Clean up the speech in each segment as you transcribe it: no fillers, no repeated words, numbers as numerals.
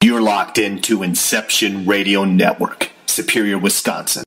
You're locked into Inception Radio Network, Superior, Wisconsin.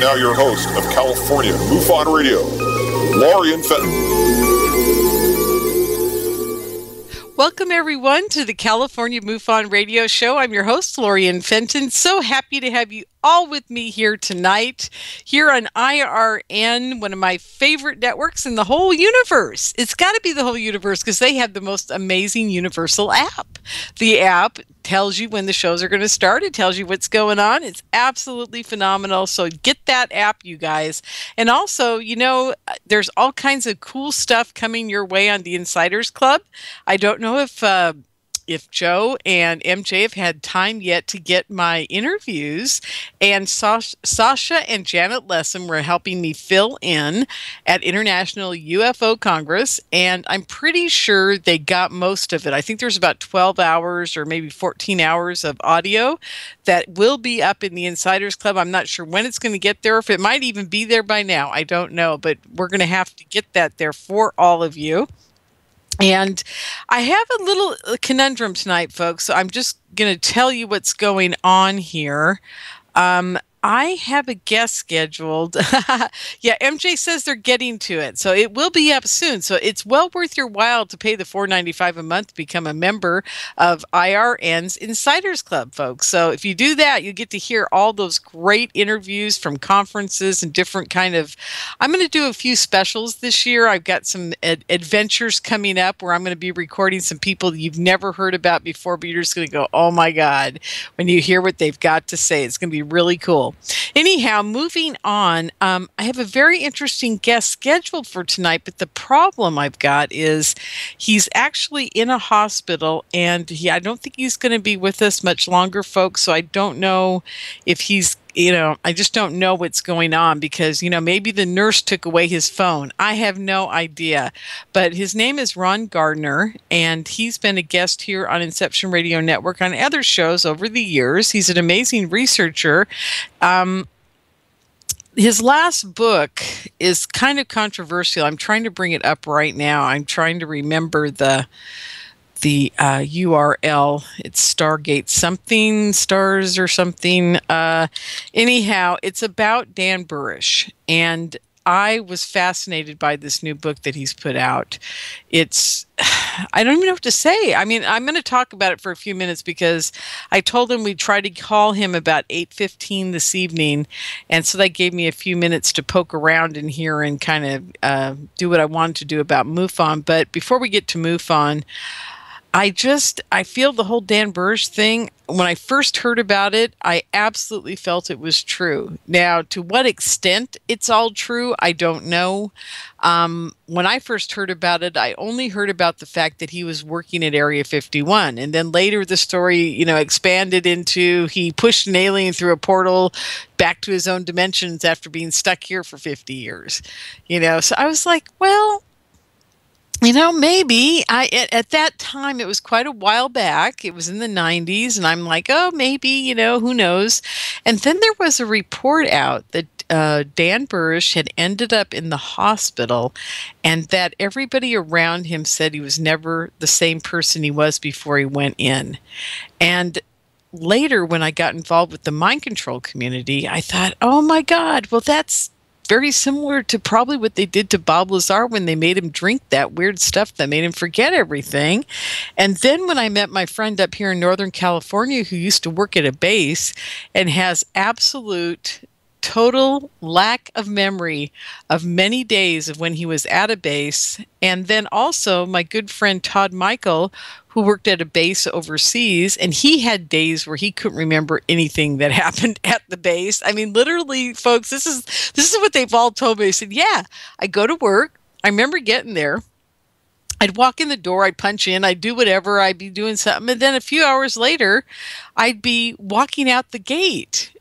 Now your host of California MUFON Radio, Lorien Fenton. Welcome, everyone, to the California MUFON Radio Show. I'm your host, Lorien Fenton. So happy to have you all with me here tonight, here on IRN, one of my favorite networks in the whole universe. It's got to be the whole universe because they have the most amazing universal app. The app tells you when the shows are going to start. It tells you what's going on. It's absolutely phenomenal. So get that app, you guys. And also, you know, there's all kinds of cool stuff coming your way on the Insiders Club. I don't know if Joe and MJ have had time yet to get my interviews, and Sasha and Janet Lessem were helping me fill in at International UFO Congress, and I'm pretty sure they got most of it. I think there's about 12 hours or maybe 14 hours of audio that will be up in the Insiders Club. I'm not sure when it's going to get there, if it might even be there by now. I don't know, but we're going to have to get that there for all of you. And I have a little conundrum tonight, folks. So I'm just going to tell you what's going on here. I have a guest scheduled. Yeah, MJ says they're getting to it. So it will be up soon. So it's well worth your while to pay the $4.95 a month to become a member of IRN's Insiders Club, folks. So if you do that, you get to hear all those great interviews from conferences and different kind of... I'm going to do a few specials this year. I've got some adventures coming up where I'm going to be recording some people you've never heard about before, but you're just going to go, oh my God, when you hear what they've got to say. It's going to be really cool. Anyhow, moving on, I have a very interesting guest scheduled for tonight, but the problem I've got is he's actually in a hospital, and I don't think he's going to be with us much longer, folks, so I don't know if he's, I just don't know what's going on because, maybe the nurse took away his phone. I have no idea. But his name is Ron Gardner, and he's been a guest here on Inception Radio Network on other shows over the years. He's an amazing researcher. His last book is kind of controversial. I'm trying to bring it up right now. I'm trying to remember the URL. It's Stargate something, stars or something. Anyhow, it's about Dan Burrish, and I was fascinated by this new book that he's put out. I don't even know what to say. I mean, I'm going to talk about it for a few minutes because I told him we'd try to call him about 8:15 this evening, and so that gave me a few minutes to poke around in here and kind of do what I wanted to do about MUFON. But before we get to MUFON, I feel the whole Dan Burrish thing, when I first heard about it, I absolutely felt it was true. Now, to what extent it's all true, I don't know. When I first heard about it, I only heard about the fact that he was working at Area 51. And then later the story, expanded into he pushed an alien through a portal back to his own dimensions after being stuck here for 50 years. So I was like, well, maybe. At that time, it was quite a while back. It was in the 90s, and I'm like, oh, maybe, who knows? And then there was a report out that Dan Burrish had ended up in the hospital, and that everybody around him said he was never the same person he was before he went in. And later, when I got involved with the mind control community, I thought, oh, my God, well, that's very similar to probably what they did to Bob Lazar when they made him drink that weird stuff that made him forget everything. And then when I met my friend up here in Northern California who used to work at a base and has absolute total lack of memory of many days of when he was at a base. And then also my good friend Todd Michael, who worked at a base overseas, and he had days where he couldn't remember anything that happened at the base. I mean, literally, folks, this is what they've all told me. They said, yeah, I go to work. I remember getting there. I'd walk in the door, I'd punch in, I'd do whatever, I'd be doing something. And then a few hours later, I'd be walking out the gate.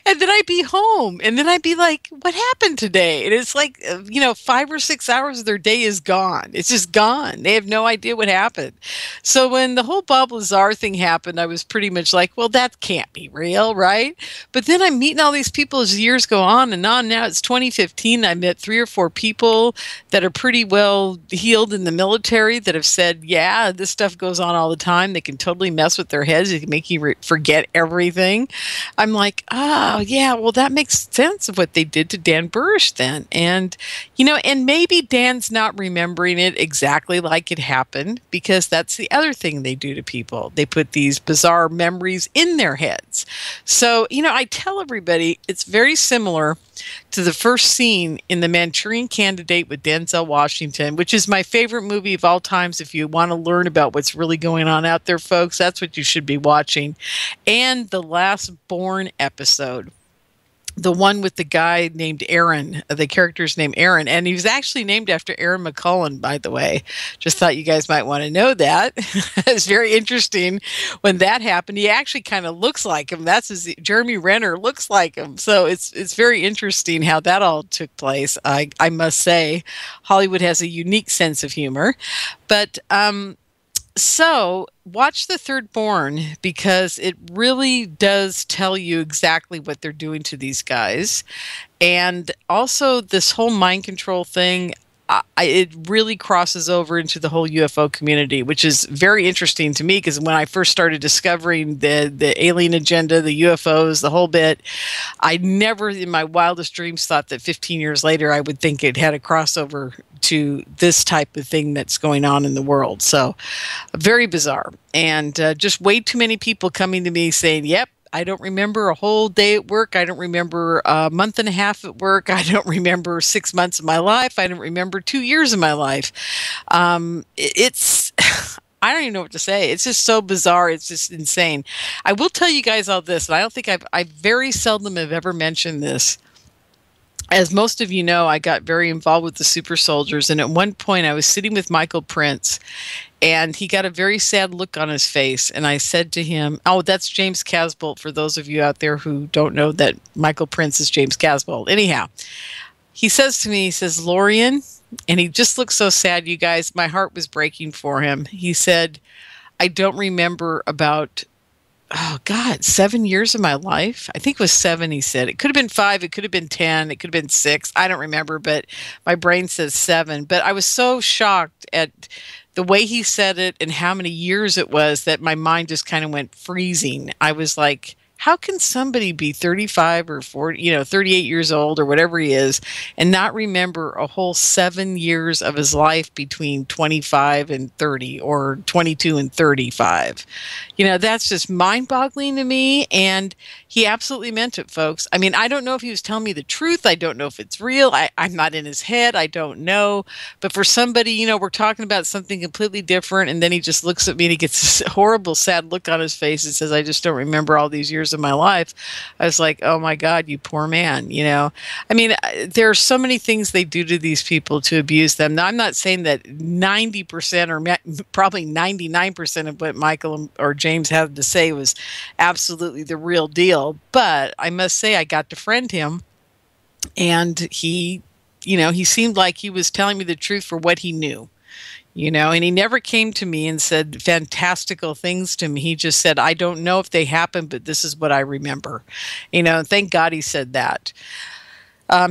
And then I'd be home, and then I'd be like, what happened today? And it's like, 5 or 6 hours of their day is gone. It's just gone. They have no idea what happened. So when the whole Bob Lazar thing happened, I was pretty much like, well, that can't be real, right? But then I'm meeting all these people as years go on and on. Now it's 2015. I met 3 or 4 people that are pretty well heeled in the military that have said, yeah, this stuff goes on all the time. They can totally mess with their heads. They can make you forget everything. I'm like, oh, yeah, well, that makes sense of what they did to Dan Burrish then. And, and maybe Dan's not remembering it exactly like it happened, because that's the other thing they do to people. They put these bizarre memories in their heads. So, I tell everybody it's very similar to the first scene in The Manchurian Candidate with Denzel Washington, which is my favorite movie of all times. If you want to learn about what's really going on out there, folks, that's what you should be watching. And the Last Born episode, the one with the guy named Aaron, the character's named Aaron, and he was actually named after Aaron McCullen, by the way. Just thought you guys might want to know that. It's very interesting when that happened. He actually kind of looks like him. Jeremy Renner looks like him. So it's very interesting how that all took place. I must say, Hollywood has a unique sense of humor. But so watch The Third Born, because it really does tell you exactly what they're doing to these guys. And also this whole mind control thing, it really crosses over into the whole UFO community, which is very interesting to me, because when I first started discovering the alien agenda, the UFOs, the whole bit, I never in my wildest dreams thought that 15 years later I would think it had a crossover to this type of thing that's going on in the world. So very bizarre. And just way too many people coming to me saying, yep, I don't remember a whole day at work. I don't remember a month and a half at work. I don't remember 6 months of my life. I don't remember 2 years of my life. It's, I don't even know what to say. It's just so bizarre. It's just insane. I will tell you guys all this, and I don't think I very seldom have ever mentioned this. As most of you know, I got very involved with the super soldiers. And at one point I was sitting with Michael Prince, and he got a very sad look on his face. And I said to him, oh, that's James Casbolt, for those of you out there who don't know that Michael Prince is James Casbolt. Anyhow, he says to me, he says, Lorien, and he just looks so sad, you guys. My heart was breaking for him. He said, I don't remember about 7 years of my life. I think it was 7, he said. It could have been 5, it could have been 10, it could have been 6. I don't remember, but my brain says 7. But I was so shocked at the way he said it and how many years it was that my mind just kind of went freezing. I was like, how can somebody be 35 or 40, 38 years old or whatever he is, and not remember a whole 7 years of his life between 25 and 30 or 22 and 35? That's just mind-boggling to me. And he absolutely meant it, folks. I mean, I don't know if he was telling me the truth. I don't know if it's real. I'm not in his head. I don't know. But for somebody, we're talking about something completely different, and then he just looks at me and he gets this horrible, sad look on his face and says, I just don't remember all these years of my life. I was like, oh my God, you poor man. I mean, there are so many things they do to these people to abuse them. Now, I'm not saying that 90% or probably 99% of what Michael or James had to say was absolutely the real deal. But I must say, I got to friend him, and he seemed like he was telling me the truth for what he knew. And he never came to me and said fantastical things to me. He just said, I don't know if they happened, but this is what I remember. Thank God he said that.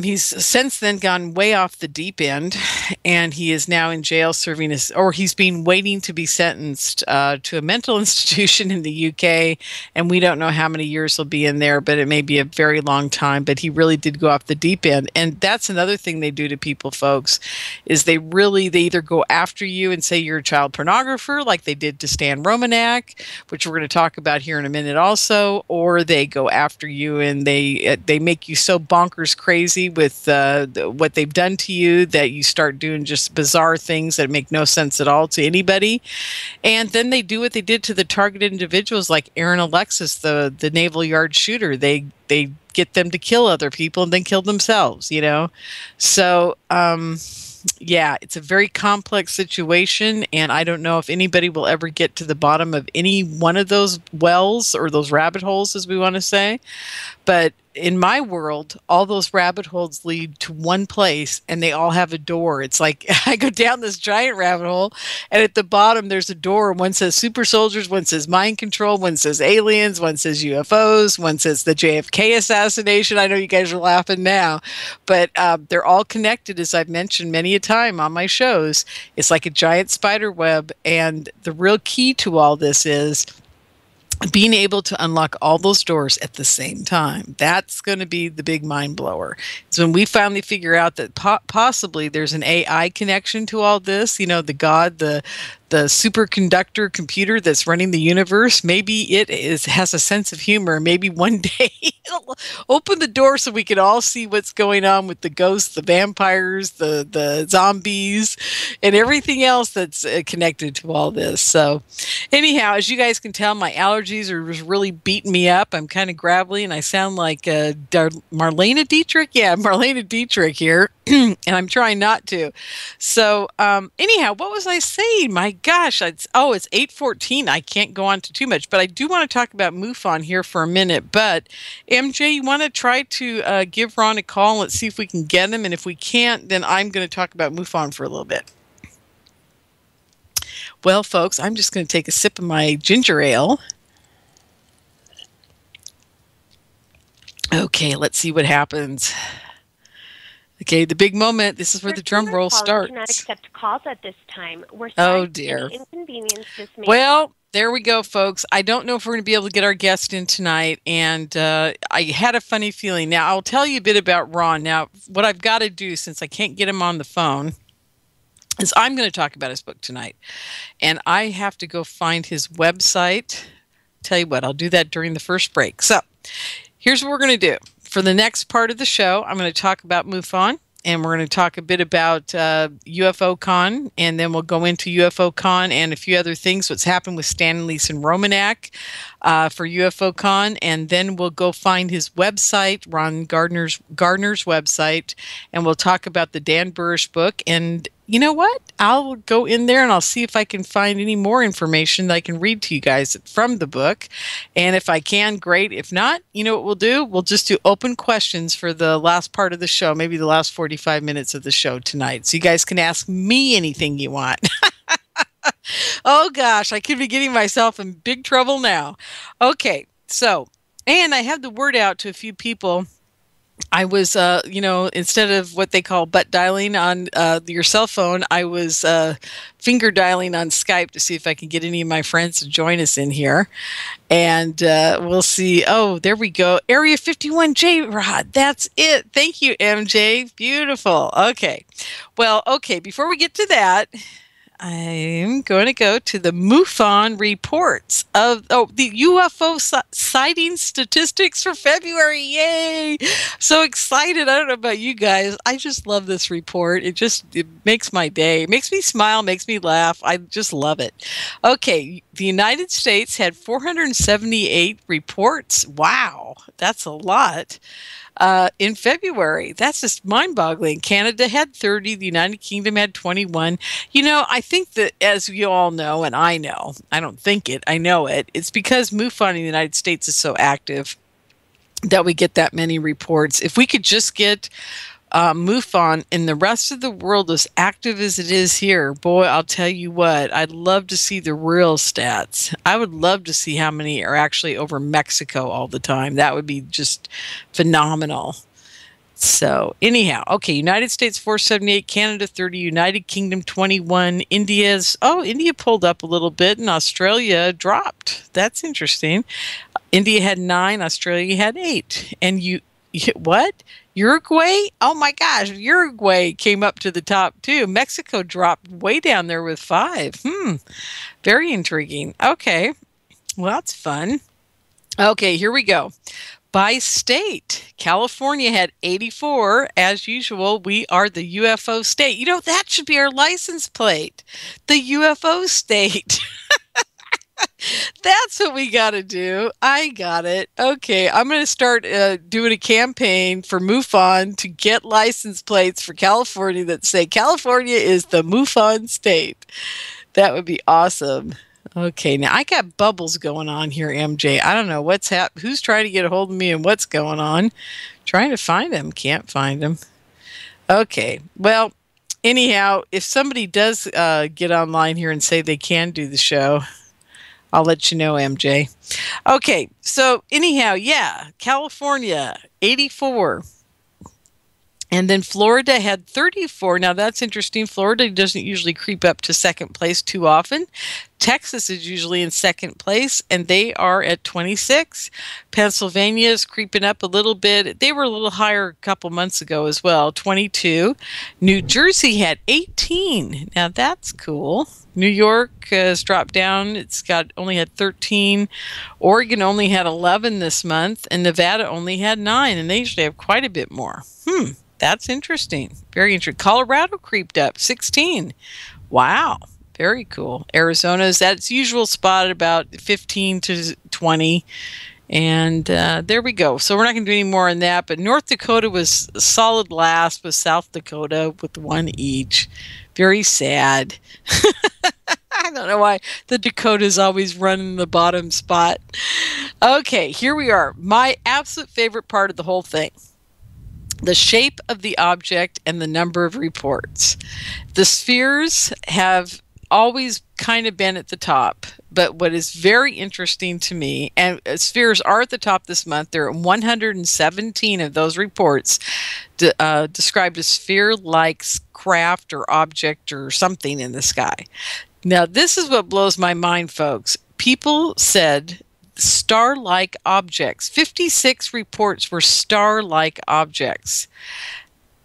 He's since then gone way off the deep end, and he is now in jail serving he's been waiting to be sentenced to a mental institution in the UK, and we don't know how many years he'll be in there, but it may be a very long time. But he really did go off the deep end, and that's another thing they do to people, folks, is they either go after you and say you're a child pornographer, like they did to Stan Romanek, which we're going to talk about here in a minute also, or they go after you and they make you so bonkers crazy with what they've done to you that you start doing just bizarre things that make no sense at all to anybody. And then they do what they did to the targeted individuals like Aaron Alexis, the Naval Yard shooter. They get them to kill other people and then kill themselves, you know? So, yeah, it's a very complex situation, and I don't know if anybody will ever get to the bottom of any one of those wells or those rabbit holes, as we want to say. But in my world, all those rabbit holes lead to one place, and they all have a door. It's like I go down this giant rabbit hole, and at the bottom there's a door. One says super soldiers, one says mind control, one says aliens, one says UFOs, one says the JFK assassination. I know you guys are laughing now, but they're all connected, as I've mentioned many a time on my shows. It's like a giant spider web, and the real key to all this is being able to unlock all those doors at the same time. That's going to be the big mind blower. It's when we finally figure out that possibly there's an AI connection to all this, you know, the superconductor computer that's running the universe. Maybe it has a sense of humor. Maybe one day it'll open the door so we can all see what's going on with the ghosts, the vampires, the zombies, and everything else that's connected to all this. So anyhow, as you guys can tell, my allergies are really beating me up. I'm kind of gravelly, and I sound like Marlene Dietrich. Yeah, Marlene Dietrich here, and I'm trying not to. So anyhow, what was I saying? My gosh, it's 8:14. I can't go on to too much, but I do want to talk about MUFON here for a minute. But MJ, you want to try to give Ron a call and let's see if we can get him, and if we can't, then I'm going to talk about MUFON for a little bit. Well, folks, I'm just going to take a sip of my ginger ale. Okay, let's see what happens. Okay, the big moment. This is where the drum roll starts. Cannot accept calls at this time. We're sorry for dear. any inconvenience this may Well, there we go, folks. I don't know if we're going to be able to get our guest in tonight, and I had a funny feeling. Now, I'll tell you a bit about Ron. Now, what I've got to do, since I can't get him on the phone, is I'm going to talk about his book tonight. And I have to go find his website. Tell you what, I'll do that during the first break. So, here's what we're going to do. For the next part of the show, I'm going to talk about MUFON, and we're going to talk a bit about UFO CON, and then we'll go into UFO CON and a few other things, what's happened with Stan Leeson Romanek for UFO CON, and then we'll go find his website, Ron Gardner's website, and we'll talk about the Dan Burrish book. And you know what? I'll go in there and I'll see if I can find any more information that I can read to you guys from the book. And if I can, great. If not, you know what we'll do? We'll just do open questions for the last part of the show, maybe the last 45 minutes of the show tonight. So you guys can ask me anything you want. Oh, gosh, I could be getting myself in big trouble now. Okay, so, and I have the word out to a few people. I was, instead of what they call butt dialing on your cell phone, I was finger dialing on Skype to see if I can get any of my friends to join us in here. And we'll see. Oh, there we go. Area 51J, Rod. That's it. Thank you, MJ. Beautiful. Okay. Well, okay. Before we get to that, I'm going to go to the MUFON reports of the UFO sighting statistics for February. Yay! So excited. I don't know about you guys. I just love this report. It makes my day. It makes me smile, makes me laugh. I just love it. Okay, the United States had 478 reports. Wow, that's a lot. In February. That's just mind-boggling. Canada had 30. The United Kingdom had 21. You know, I think that, as you all know, and I know, I don't think it, I know it, it's because MUFON in the United States is so active that we get that many reports. If we could just get MUFON in the rest of the world as active as it is here, boy, I'll tell you what, I'd love to see the real stats. I would love to see how many are actually over Mexico all the time. That would be just phenomenal. So anyhow, okay, United States 478, Canada 30, United Kingdom 21, India pulled up a little bit, and Australia dropped. That's interesting. India had 9, Australia had 8. And what? Uruguay? Oh my gosh, Uruguay came up to the top too. Mexico dropped way down there with 5. Very intriguing. Okay, well, that's fun. Okay, here we go. By state, California had 84. As usual, we are the UFO state. You know, that should be our license plate. The UFO state. That's what we got to do. I got it. Okay, I'm going to start doing a campaign for MUFON to get license plates for California that say California is the MUFON state. That would be awesome. Okay, now I got bubbles going on here, MJ. I don't know what's who's trying to get a hold of me and what's going on. Trying to find him. Can't find him. Okay, well, anyhow, if somebody does get online here and say they can do the show, I'll let you know, MJ. Okay, so anyhow, yeah, California, 84. And then Florida had 34. Now, that's interesting. Florida doesn't usually creep up to second place too often. Texas is usually in second place, and they are at 26. Pennsylvania is creeping up a little bit. They were a little higher a couple months ago as well, 22. New Jersey had 18. Now, that's cool. New York has dropped down. It's only had 13. Oregon only had 11 this month, and Nevada only had 9, and they usually have quite a bit more. That's interesting. Very interesting. Colorado creeped up, 16. Wow. Very cool. Arizona's at its usual spot at about 15 to 20. And there we go. So we're not going to do any more on that. But North Dakota was solid last with South Dakota with 1 each. Very sad. I don't know why the Dakotas always run in the bottom spot. Okay, here we are. My absolute favorite part of the whole thing. The shape of the object and the number of reports. The spheres have always kind of been at the top, but what is very interesting to me, and spheres are at the top this month, there are 117 of those reports described as sphere-like craft or object or something in the sky. Now, this is what blows my mind, folks. People said star-like objects. 56 reports were star-like objects.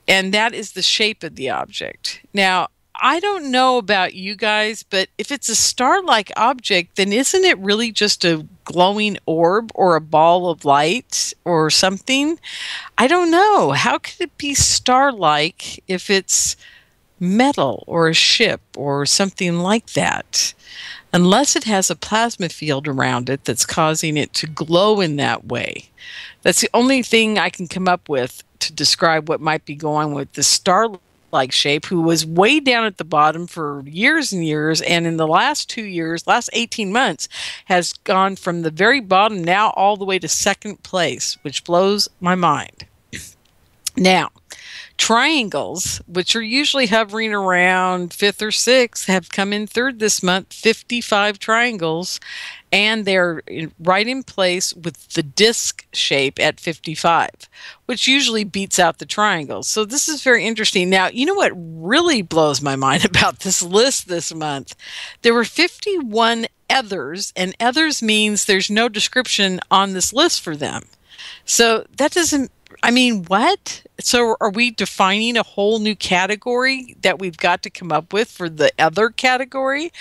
And that is the shape of the object. Now, I don't know about you guys, but if it's a star-like object, then isn't it really just a glowing orb or a ball of light or something? I don't know. How could it be star-like if it's metal or a ship or something like that? Unless it has a plasma field around it that's causing it to glow in that way. That's the only thing I can come up with to describe what might be going on with the star-like shape, who was way down at the bottom for years and years, and in the last 2 years, last 18 months, has gone from the very bottom now all the way to second place, which blows my mind. Now, triangles, which are usually hovering around 5th or 6th, have come in 3rd this month, 55 triangles, and they're right in place with the disc shape at 55, which usually beats out the triangles. So this is very interesting. Now, you know what really blows my mind about this list this month? There were 51 others, and others means there's no description on this list for them. So that doesn't, I mean, what? So are we defining a whole new category that we've got to come up with for the other category?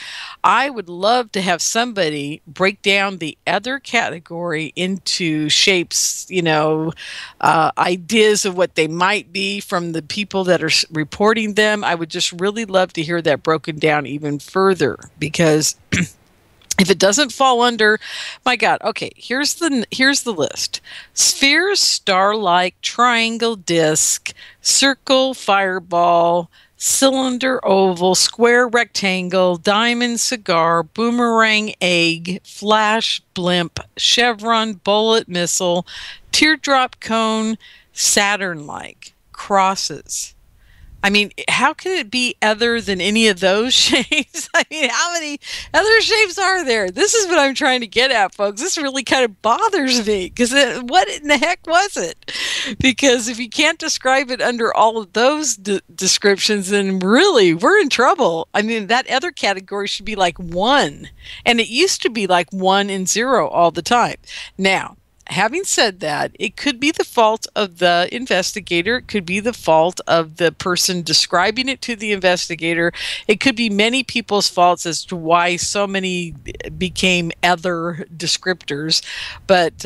I would love to have somebody break down the other category into shapes, ideas of what they might be from the people that are reporting them. I would just really love to hear that broken down even further, because if it doesn't fall under, my God, okay, here's the list. Sphere, star-like, triangle, disc, circle, fireball, cylinder, oval, square, rectangle, diamond, cigar, boomerang, egg, flash, blimp, chevron, bullet, missile, teardrop, cone, Saturn-like, crosses. I mean, how can it be other than any of those shapes? I mean, how many other shapes are there? This is what I'm trying to get at, folks. This really kind of bothers me because what in the heck was it? Because if you can't describe it under all of those descriptions, then really we're in trouble. I mean, that other category should be like 1, and it used to be like 1 and 0 all the time. Now, having said that, it could be the fault of the investigator. It could be the fault of the person describing it to the investigator. It could be many people's faults as to why so many became other descriptors. But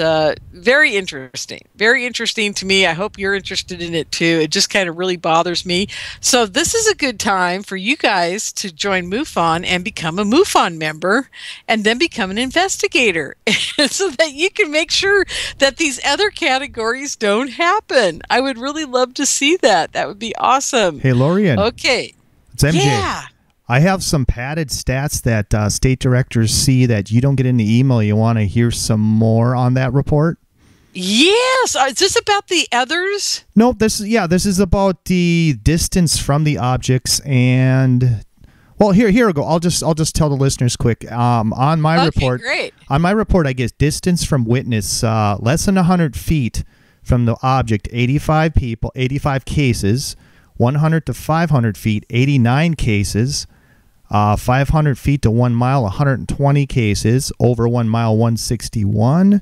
very interesting. Very interesting to me. I hope you're interested in it too. It just kind of really bothers me. So this is a good time for you guys to join MUFON and become a MUFON member and then become an investigator so that you can make sure that these other categories don't happen. I would really love to see that. That would be awesome. Hey, Lorien. Okay. It's MJ. Yeah. I have some padded stats that state directors see that you don't get in the email. You want to hear some more on that report? Yes. Is this about the others? No, this is about the distance from the objects and... Well, here we go. I'll just tell the listeners quick. On my report, great. On my report, I get distance from witness less than 100 feet from the object, 85 people, 85 cases, 100 to 500 feet, 89 cases, 500 feet to 1 mile, 120 cases, over 1 mile, 161,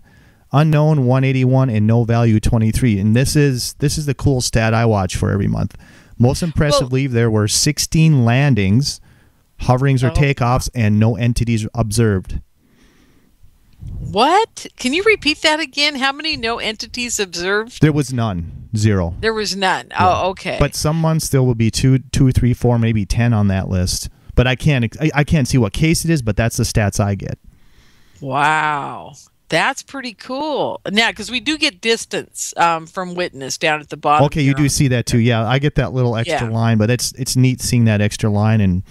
unknown 181, and no value 23. And this is the cool stat I watch for every month. Most impressively, there were 16 landings, hoverings or takeoffs, and no entities observed. What? Can you repeat that again? How many no entities observed? There was none. 0. There was none. Yeah. Oh, okay. But some months there will be 2, 3, 4, maybe 10 on that list. But I can't see what case it is, but that's the stats I get. Wow. That's pretty cool. Now, because we do get distance from witness down at the bottom. Okay, you do see that too. Yeah, I get that little extra line, but it's neat seeing that extra line. And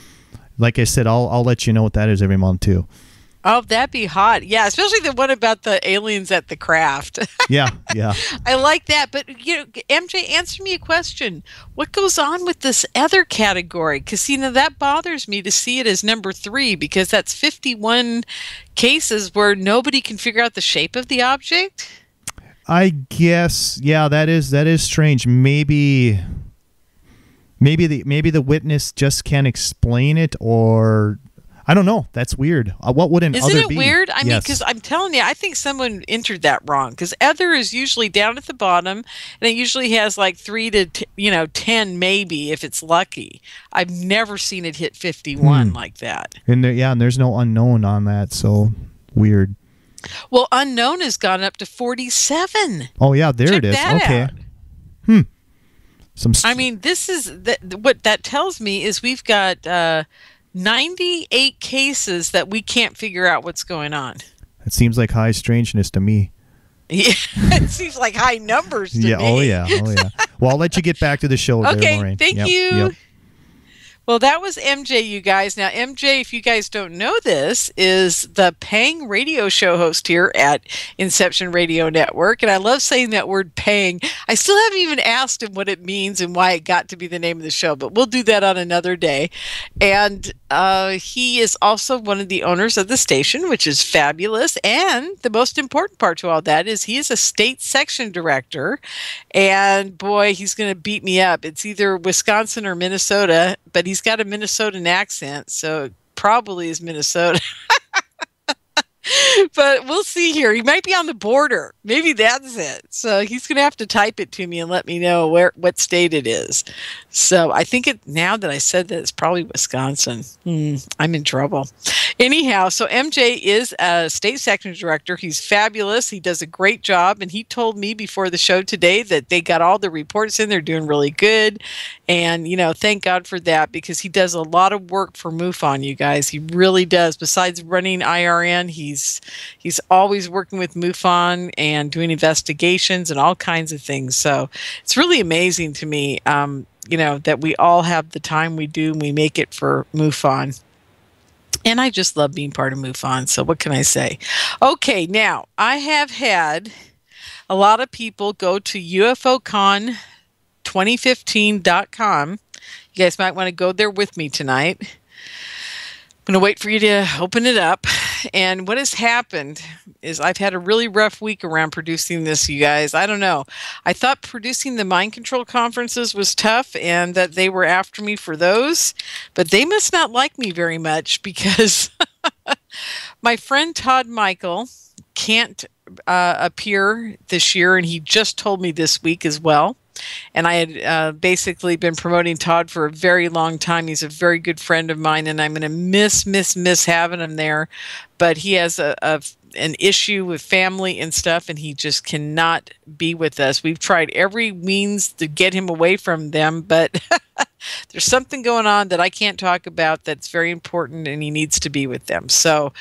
like I said, I'll let you know what that is every month too. Oh, that'd be hot. Yeah, especially the one about the aliens at the craft. Yeah. I like that. But, MJ, answer me a question. What goes on with this other category? Because, that bothers me to see it as number 3 because that's 51 cases where nobody can figure out the shape of the object. I guess, yeah, that is strange. Maybe the witness just can't explain it, or I don't know. That's weird. What would an other be? Isn't it weird? I mean, because I'm telling you, I think someone entered that wrong. Because other is usually down at the bottom, and it usually has like 3 to 10 maybe if it's lucky. I've never seen it hit 51 like that. And there's no unknown on that, so weird. Well, unknown has gone up to 47. Oh yeah, there Check it is. That okay. Out. I mean, this is what that tells me is we've got 98 cases that we can't figure out what's going on. It seems like high strangeness to me. Yeah, it seems like high numbers to me. Oh yeah. Well, I'll let you get back to the show. Okay, there, Lorraine. Thank you. Yep. Well, that was MJ, you guys. Now, MJ, if you guys don't know this, is the paying radio show host here at Inception Radio Network. And I love saying that word paying. I still haven't even asked him what it means and why it got to be the name of the show, but we'll do that on another day. And he is also one of the owners of the station, which is fabulous. And the most important part to all that is he is a state section director. And boy, he's going to beat me up. It's either Wisconsin or Minnesota, but he's got a Minnesotan accent, so it probably is Minnesota. But we'll see here. He might be on the border. Maybe that's it. So he's going to have to type it to me and let me know what state it is. So I think now that I said that, it's probably Wisconsin. I'm in trouble. Anyhow, so MJ is a state section director. He's fabulous. He does a great job. And he told me before the show today that they got all the reports in. They're doing really good. And, thank God for that, because he does a lot of work for MUFON, you guys. He really does. Besides running IRN, he's always working with MUFON and doing investigations and all kinds of things. So it's really amazing to me, that we all have the time we do and we make it for MUFON. And I just love being part of MUFON. So what can I say? Okay, now I have had a lot of people go to UFO Con 2015.com You guys might want to go there with me tonight. I'm going to wait for you to open it up. And what has happened is I've had a really rough week around producing this, you guys. I don't know. I thought producing the mind control conferences was tough and that they were after me for those, but they must not like me very much because my friend Todd Michael can't appear this year, and he just told me this week as well. And I had basically been promoting Todd for a very long time. He's a very good friend of mine, and I'm going to miss having him there. But he has an issue with family and stuff, and he just cannot be with us. We've tried every means to get him away from them, but there's something going on that I can't talk about that's very important, and he needs to be with them. So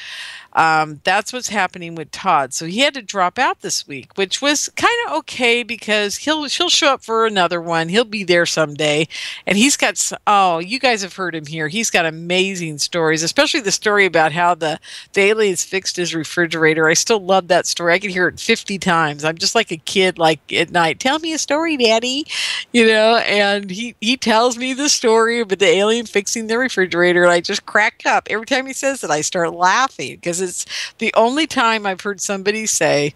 that's what's happening with Todd. So he had to drop out this week, which was kind of okay because he'll show up for another one. He'll be there someday. And he's got, you guys have heard him here. He's got amazing stories, especially the story about how the aliens fixed his refrigerator. I still love that story. I can hear it 50 times. I'm just like a kid, like at night, tell me a story, Daddy, and he tells me the story about the alien fixing the refrigerator. And I just crack up. Every time he says it, I start laughing because it's the only time I've heard somebody say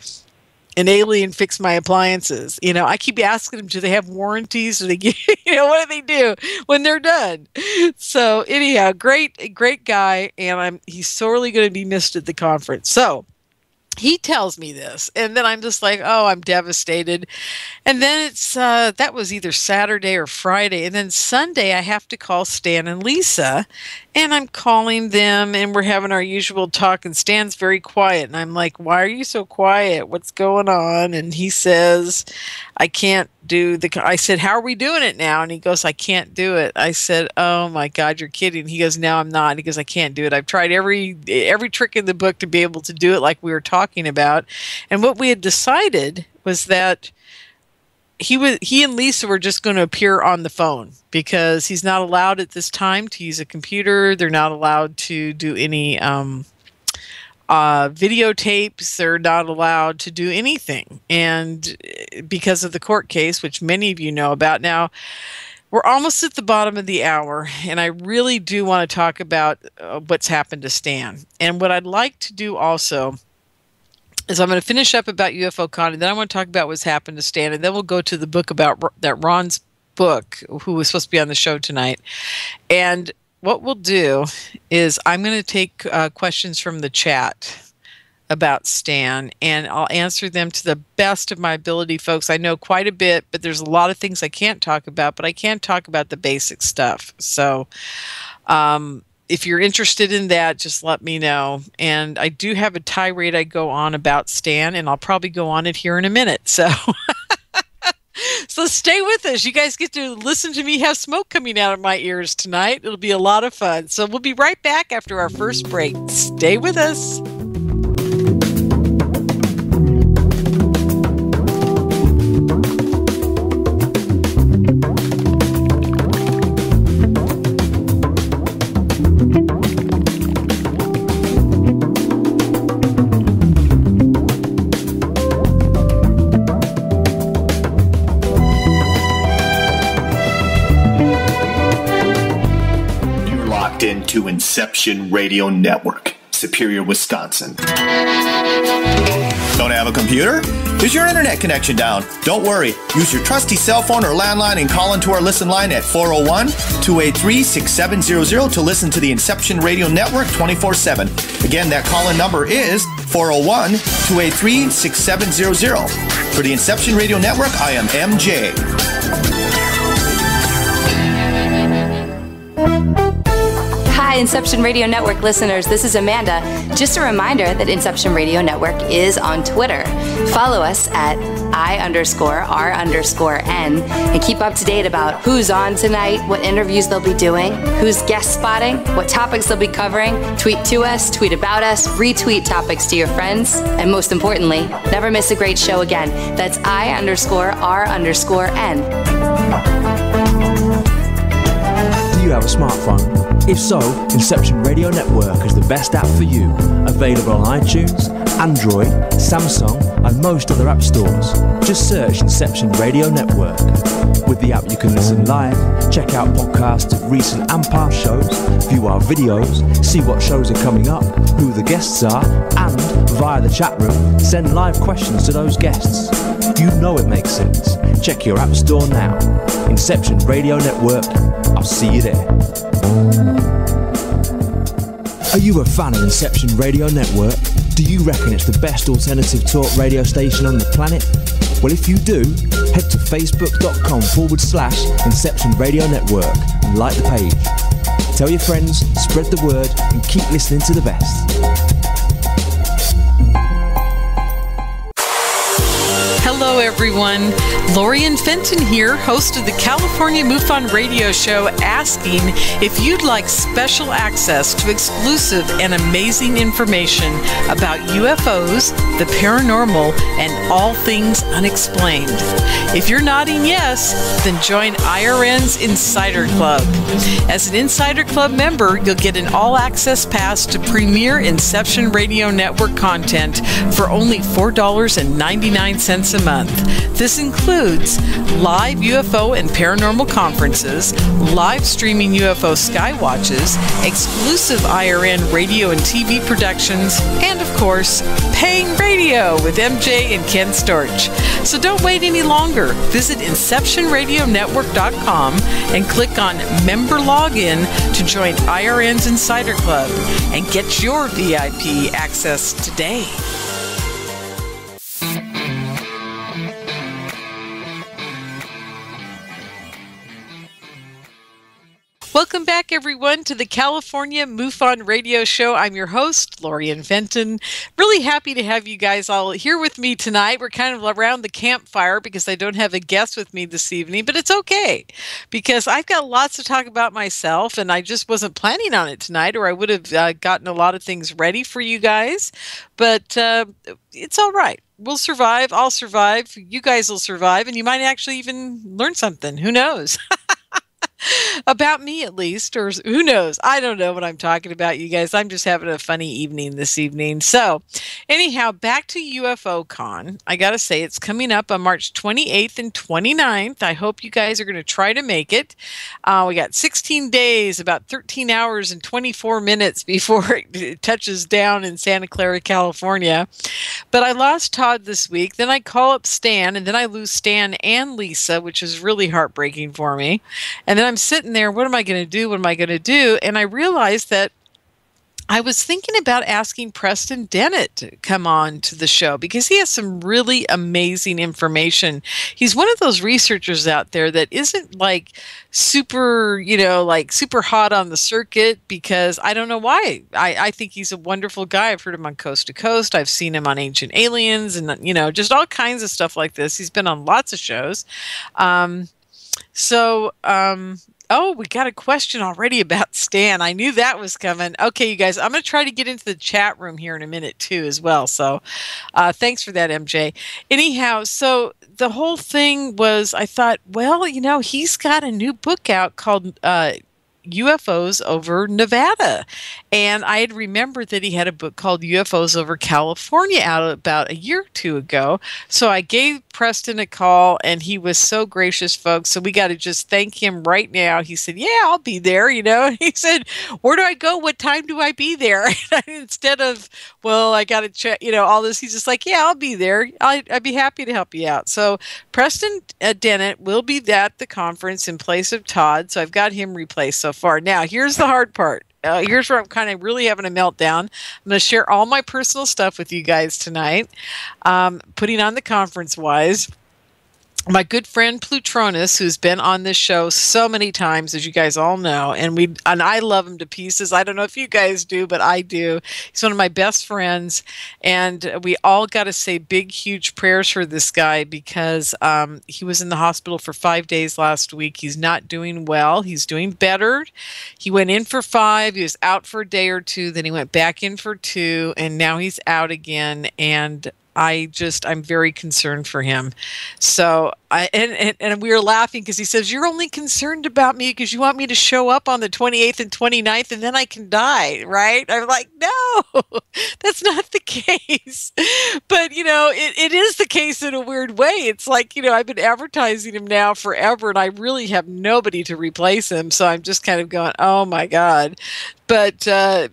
an alien fixed my appliances. I keep asking them, do they have warranties? Do they get, what do they do when they're done? So anyhow, great guy. And he's sorely going to be missed at the conference. So he tells me this, and then I'm just like, I'm devastated. And then it's, that was either Saturday or Friday. And then Sunday, I have to call Stan and Lisa, and I'm calling them, and we're having our usual talk, and Stan's very quiet. And I'm like, why are you so quiet? What's going on? And he says, I can't do I said, how are we doing it now? And he goes, I can't do it. I said, oh my God, you're kidding. He goes, no, I'm not. He goes, I can't do it. I've tried every trick in the book to be able to do it like we were talking about. And what we had decided was that he and Lisa were just going to appear on the phone because he's not allowed at this time to use a computer. They're not allowed to do any videotapes. They're not allowed to do anything. And because of the court case, which many of you know about now, we're almost at the bottom of the hour, and I really do want to talk about what's happened to Stan. And what I'd like to do also is I'm going to finish up about UFO CON, and then I want to talk about what's happened to Stan, and then we'll go to the book about that Ron's book, who was supposed to be on the show tonight. And what we'll do is I'm going to take questions from the chat about Stan, and I'll answer them to the best of my ability, folks. I know quite a bit, but there's a lot of things I can't talk about, but I can talk about the basic stuff. So if you're interested in that, just let me know. And I do have a tirade I go on about Stan, and I'll probably go on it here in a minute. So so stay with us. You guys get to listen to me have smoke coming out of my ears tonight. It'll be a lot of fun. So we'll be right back after our first break. Stay with us. Into Inception Radio Network, Superior, Wisconsin. Don't have a computer? Is your internet connection down? Don't worry. Use your trusty cell phone or landline and call into our listen line at 401-283-6700 to listen to the Inception Radio Network 24/7. Again, that call-in number is 401-283-6700. For the Inception Radio Network, I am MJ. Hi, Inception Radio Network listeners. This is Amanda. Just a reminder that Inception Radio Network is on Twitter. Follow us at I_R_N and keep up to date about who's on tonight, what interviews they'll be doing, who's guest spotting, what topics they'll be covering. Tweet to us, tweet about us, retweet topics to your friends, and most importantly, never miss a great show again. That's I_R_N. Do you have a smartphone? If so, Inception Radio Network is the best app for you. Available on iTunes, Android, Samsung, and most other app stores. Just search Inception Radio Network. With the app you can listen live, check out podcasts of recent and past shows, view our videos, see what shows are coming up, who the guests are, and, via the chat room, send live questions to those guests. You know it makes sense. Check your app store now. Inception Radio Network. I'll see you there. Are you a fan of Inception Radio Network? Do you reckon it's the best alternative talk radio station on the planet? Well, if you do, head to facebook.com/Inception Radio Network and like the page. Tell your friends, spread the word, and keep listening to the best. Hello, everyone. Lorien Fenton here, host of the California MUFON radio show, asking if you'd like special access to exclusive and amazing information about UFOs, the paranormal, and all things unexplained. If you're nodding yes, then join IRN's Insider Club. As an Insider Club member, you'll get an all-access pass to premier Inception Radio Network content for only $4.99 a month. This includes live UFO and paranormal conferences, live streaming UFO skywatches, exclusive IRN radio and TV productions, and of course, paying radio with MJ and Ken Storch. So don't wait any longer. Visit InceptionRadioNetwork.com and click on Member Login to join IRN's Insider Club and get your VIP access today. Welcome back, everyone, to the California MUFON radio show. I'm your host, Lorien Fenton. Really happy to have you guys all here with me tonight. We're kind of around the campfire because I don't have a guest with me this evening, but it's okay because I've got lots to talk about myself, and I just wasn't planning on it tonight, or I would have gotten a lot of things ready for you guys, but it's all right. We'll survive. I'll survive. You guys will survive, and you might actually even learn something. Who knows? About me, at least, or who knows? I don't know what I'm talking about, you guys. I'm just having a funny evening this evening. So, anyhow, back to UFO Con. I got to say, it's coming up on March 28th and 29th. I hope you guys are going to try to make it. We got 16 days, about 13 hours and 24 minutes before it touches down in Santa Clara, California. But I lost Todd this week. Then I call up Stan, and then I lose Stan and Lisa, which is really heartbreaking for me. And then I'm sitting there, what am I going to do? What am I going to do? And I realized that I was thinking about asking Preston Dennett to come on to the show because he has some really amazing information. He's one of those researchers out there that isn't like super, like super hot on the circuit because I don't know why. I think he's a wonderful guy. I've heard him on Coast to Coast. I've seen him on Ancient Aliens and, just all kinds of stuff like this. He's been on lots of shows. Oh, we got a question already about Stan. I knew that was coming. Okay, you guys, I'm going to try to get into the chat room here in a minute too as well. So thanks for that, MJ. Anyhow, so the whole thing was, I thought, well, he's got a new book out called UFOs over Nevada. And I had remembered that he had a book called UFOs over California out about a year or two ago. So I gave Preston a call and he was so gracious, folks. So we got to just thank him right now. He said, yeah, I'll be there. And he said, where do I go? What time do I be there? Instead of, well, I got to check, all this. He's just like, yeah, I'll be there. I'd be happy to help you out. So Preston Dennett will be at the conference in place of Todd. So I've got him replaced so far. Now, here's the hard part. Here's where I'm kind of really having a meltdown. I'm going to share all my personal stuff with you guys tonight, putting on the conference-wise. My good friend Plutronus, who's been on this show so many times, as you guys all know, and I love him to pieces. I don't know if you guys do, but I do. He's one of my best friends, and we all got to say big, huge prayers for this guy because he was in the hospital for 5 days last week. He's not doing well. He's doing better. He went in for 5. He was out for a day or two. Then he went back in for 2, and now he's out again. And I'm very concerned for him. So and we were laughing because he says, you're only concerned about me because you want me to show up on the 28th and 29th and then I can die, right? I'm like, no, that's not the case. But, it is the case in a weird way. It's like, I've been advertising him now forever and I really have nobody to replace him. So I'm just kind of going, oh my God. But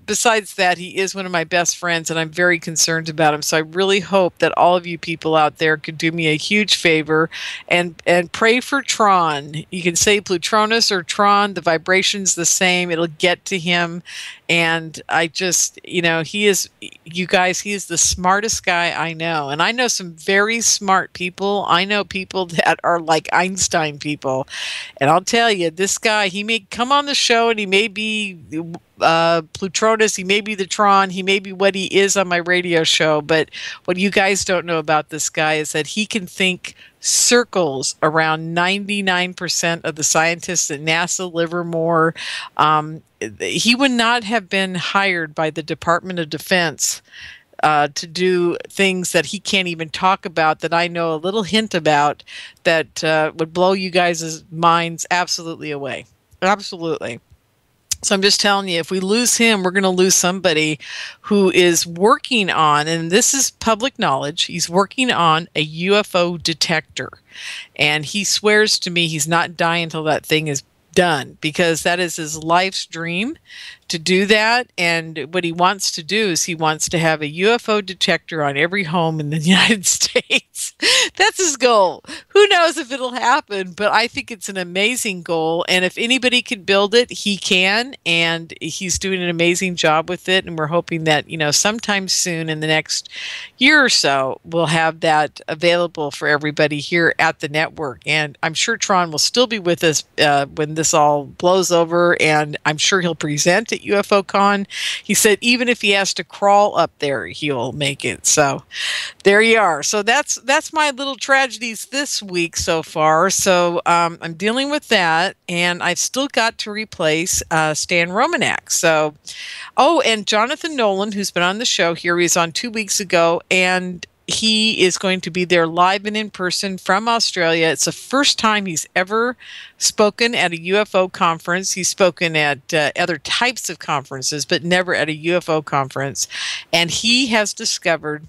besides that, he is one of my best friends, and I'm very concerned about him. So I really hope that all of you people out there could do me a huge favor and pray for Tron. You can say Plutronus or Tron. The vibration's the same. It'll get to him. And I just, he is, you guys, he is the smartest guy I know. And I know some very smart people. I know people that are like Einstein people. And I'll tell you, this guy, he may come on the show and he may be Plutronus, he may be the Tron, he may be what he is on my radio show, but what you guys don't know about this guy is that he can think circles around 99% of the scientists at NASA, Livermore. He would not have been hired by the Department of Defense to do things that he can't even talk about, that I know a little hint about, that would blow you guys' minds absolutely away. Absolutely. So I'm just telling you, if we lose him, we're going to lose somebody who is working on, and this is public knowledge, he's working on a UFO detector. And he swears to me he's not dying until that thing is done, because that is his life's dream to do that. And what he wants to do is he wants to have a UFO detector on every home in the United States. That's his goal. Who knows if it'll happen, but I think it's an amazing goal. And if anybody can build it, he can. And he's doing an amazing job with it. And we're hoping that, sometime soon in the next year or so, we'll have that available for everybody here at the network. And I'm sure Tron will still be with us when this all blows over. And I'm sure he'll present at UFO CON. He said even if he has to crawl up there, he'll make it. So there you are. So that's my little tragedies this week so far. So I'm dealing with that, and I've still got to replace Stan Romanek. So, and Jonathan Nolan, who's been on the show here, he was on 2 weeks ago, and he is going to be there live and in person from Australia. It's the first time he's ever spoken at a UFO conference. He's spoken at other types of conferences, but never at a UFO conference. And he has discovered,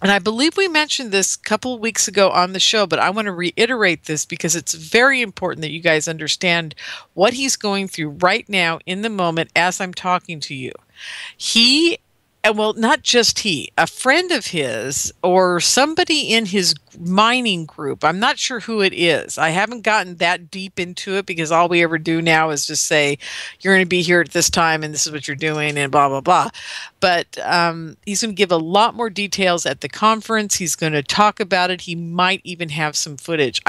and I believe we mentioned this a couple of weeks ago on the show, but I want to reiterate this because it's very important that you guys understand what he's going through right now in the moment as I'm talking to you. Well, not just he, a friend of his or somebody in his mining group. I'm not sure who it is. I haven't gotten that deep into it because all we ever do now is just say, you're going to be here at this time and this is what you're doing and blah, blah, blah. But he's going to give a lot more details at the conference. He's going to talk about it. He might even have some footage.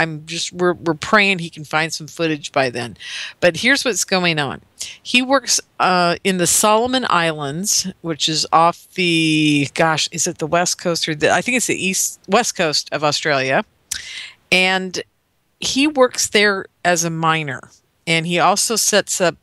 We're praying he can find some footage by then. But here's what's going on. He works in the Solomon Islands, which is off the, is it the west coast or I think it's the west coast of Australia. And he works there as a miner. And he also sets up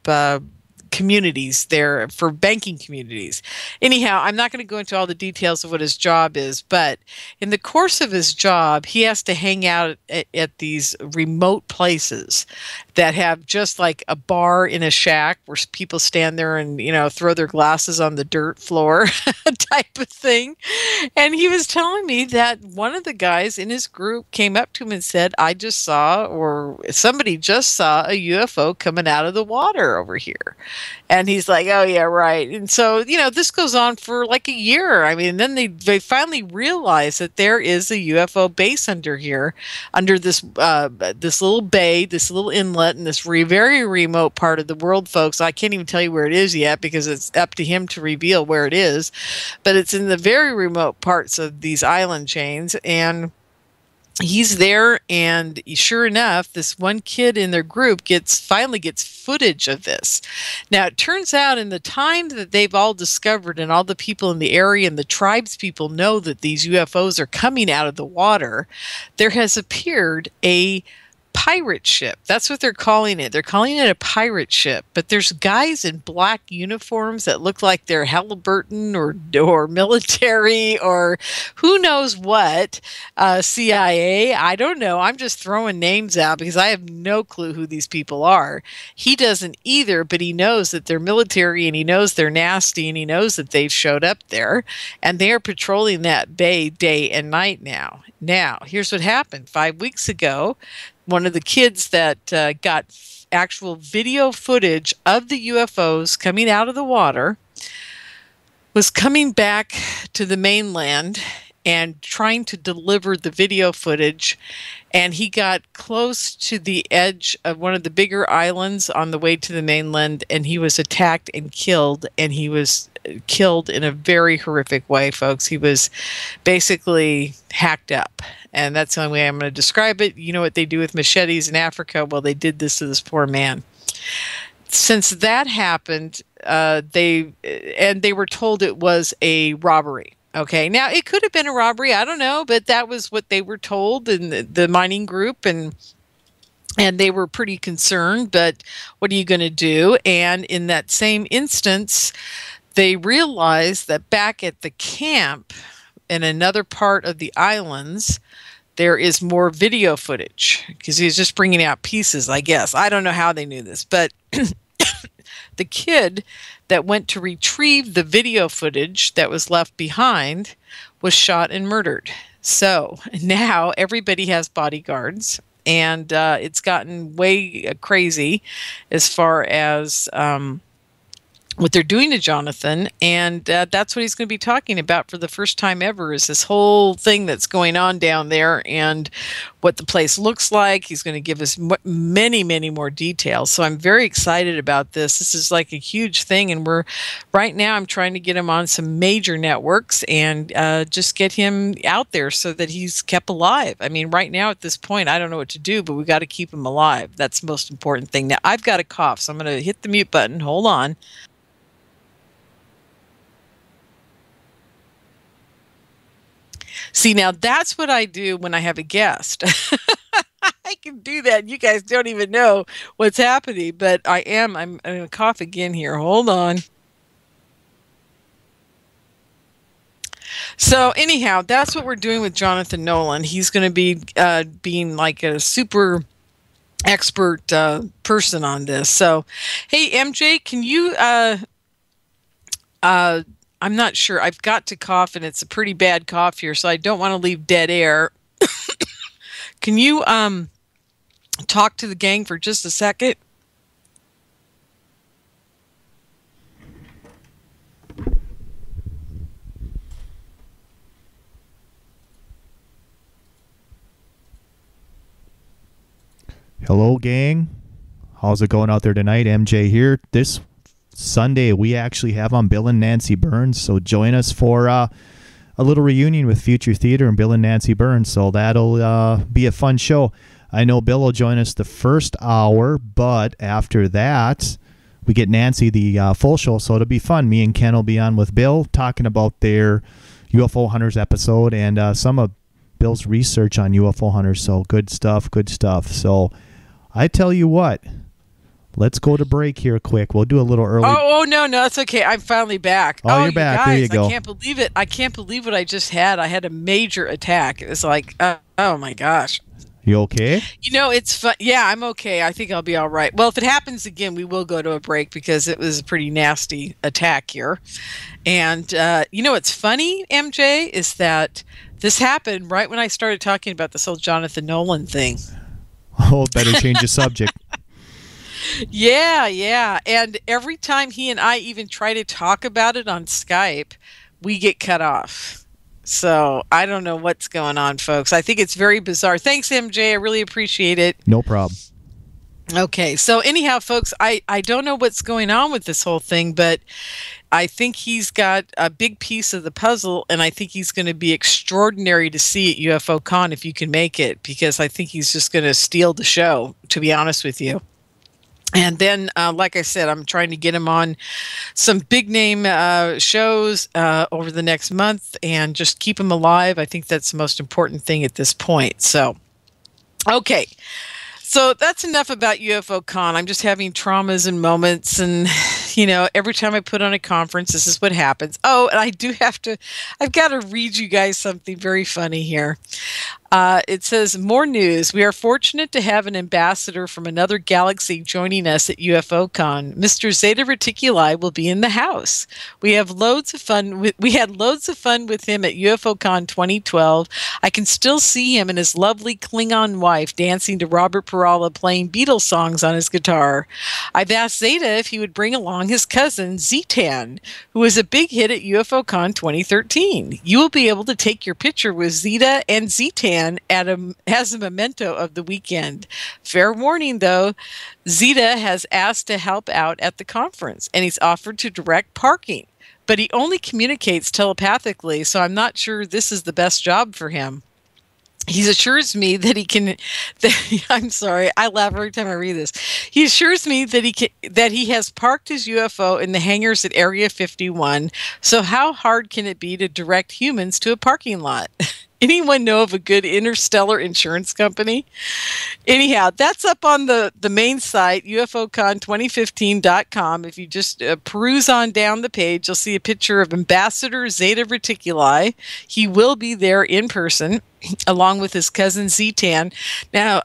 communities there for banking communities. Anyhow, I'm not going to go into all the details of what his job is, but in the course of his job, he has to hang out at these remote places that have just like a bar in a shack where people stand there and, throw their glasses on the dirt floor type of thing. And he was telling me that one of the guys in his group came up to him and said, I just saw, or somebody just saw a UFO coming out of the water over here. And he's like, oh, yeah, right. And so, this goes on for like a year. I mean, then they finally realize that there is a UFO base under here, under this little bay, this little inlet in this very remote part of the world, folks. I can't even tell you where it is yet because it's up to him to reveal where it is. But it's in the very remote parts of these island chains. And he's there, and sure enough, this one kid in their group finally gets footage of this. Now, it turns out in the time that they've all discovered, and all the people in the area and the tribes people know that these UFOs are coming out of the water, there has appeared a pirate ship. That's what they're calling it. They're calling it a pirate ship. But there's guys in black uniforms that look like they're Halliburton or military or who knows what, CIA. I don't know. I'm just throwing names out because I have no clue who these people are. He doesn't either, but he knows that they're military and he knows they're nasty and he knows that they've showed up there and they are patrolling that bay day and night now. Now, here's what happened. 5 weeks ago, one of the kids that got actual video footage of the UFOs coming out of the water was coming back to the mainland and trying to deliver the video footage, and he got close to the edge of one of the bigger islands on the way to the mainland, and he was attacked and killed, and he was killed in a very horrific way, folks. He was basically hacked up, and that's the only way I'm going to describe it. You know what they do with machetes in Africa? Well, they did this to this poor man. Since that happened, they were told it was a robbery. Okay, now it could have been a robbery. I don't know, but that was what they were told in the mining group, and they were pretty concerned. But what are you going to do? And in that same instance, they realized that back at the camp in another part of the islands, there is more video footage because he's just bringing out pieces, I guess. I don't know how they knew this, but the kid that went to retrieve the video footage that was left behind was shot and murdered. So now everybody has bodyguards, and it's gotten way crazy as far as what they're doing to Jonathan, and that's what he's going to be talking about for the first time ever, is this whole thing that's going on down there and what the place looks like. He's going to give us many, many more details. So I'm very excited about this. This is like a huge thing, and right now I'm trying to get him on some major networks and just get him out there so that he's kept alive. I mean, right now at this point, I don't know what to do, but we got to keep him alive. That's the most important thing. Now, I've got a cough, so I'm going to hit the mute button. Hold on. See, now that's what I do when I have a guest. I can do that. You guys don't even know what's happening, but I'm going to cough again here. Hold on. So anyhow, that's what we're doing with Jonathan Nolan. He's going to be being like a super expert person on this. So, hey, MJ, can you I'm not sure. I've got to cough, and it's a pretty bad cough here, so I don't want to leave dead air. Can you talk to the gang for just a second? Hello, gang. How's it going out there tonight? MJ here. This Sunday, we actually have on Bill and Nancy Burns, so join us for a little reunion with Future Theater and Bill and Nancy Burns, so that'll be a fun show. I know Bill will join us the first hour, but after that, we get Nancy the full show, so it'll be fun. Me and Ken will be on with Bill, talking about their UFO Hunters episode and some of Bill's research on UFO Hunters, so good stuff, good stuff. So I tell you what, let's go to break here quick. We'll do a little early. Oh, no, it's okay. I'm finally back. Oh, you're back. Guys, there you go. I can't believe it. I can't believe what I just had. I had a major attack. It was like, oh my gosh. You okay? You know, it's fun. Yeah, I'm okay. I think I'll be all right. Well, if it happens again, we will go to a break because it was a pretty nasty attack here. And you know what's funny, MJ, is that this happened right when I started talking about this whole Jonathan Nolan thing. Oh, better change the subject. Yeah. And every time he and I even try to talk about it on Skype, we get cut off. So I don't know what's going on, folks. I think it's very bizarre. Thanks, MJ. I really appreciate it. No problem. Okay. So anyhow, folks, I don't know what's going on with this whole thing, but I think he's got a big piece of the puzzle, and I think he's going to be extraordinary to see at UFO Con if you can make it, because I think he's just going to steal the show, to be honest with you. And then, like I said, I'm trying to get him on some big name shows over the next month and just keep him alive. I think that's the most important thing at this point. So, okay. So that's enough about UFO Con. I'm just having traumas and moments, and every time I put on a conference, this is what happens. Oh, and I've got to read you guys something very funny here. It says, more news. We are fortunate to have an ambassador from another galaxy joining us at UFO Con. Mr. Zeta Reticuli will be in the house. We had loads of fun with him at UFO Con 2012. I can still see him and his lovely Klingon wife dancing to Robert Perala playing Beatles songs on his guitar. I've asked Zeta if he would bring along his cousin Zetan, who was a big hit at UFO Con 2013. You will be able to take your picture with Zeta and Zetan as a memento of the weekend. Fair warning, though, Zeta has asked to help out at the conference, and he's offered to direct parking. But he only communicates telepathically, so I'm not sure this is the best job for him. He assures me that I'm sorry, I laugh every time I read this. He assures me that he has parked his UFO in the hangars at Area 51, so how hard can it be to direct humans to a parking lot? Anyone know of a good interstellar insurance company? Anyhow, that's up on the main site, UFOCon2015.com. If you just peruse on down the page, you'll see a picture of Ambassador Zeta Reticuli. He will be there in person, along with his cousin Zetan. Now,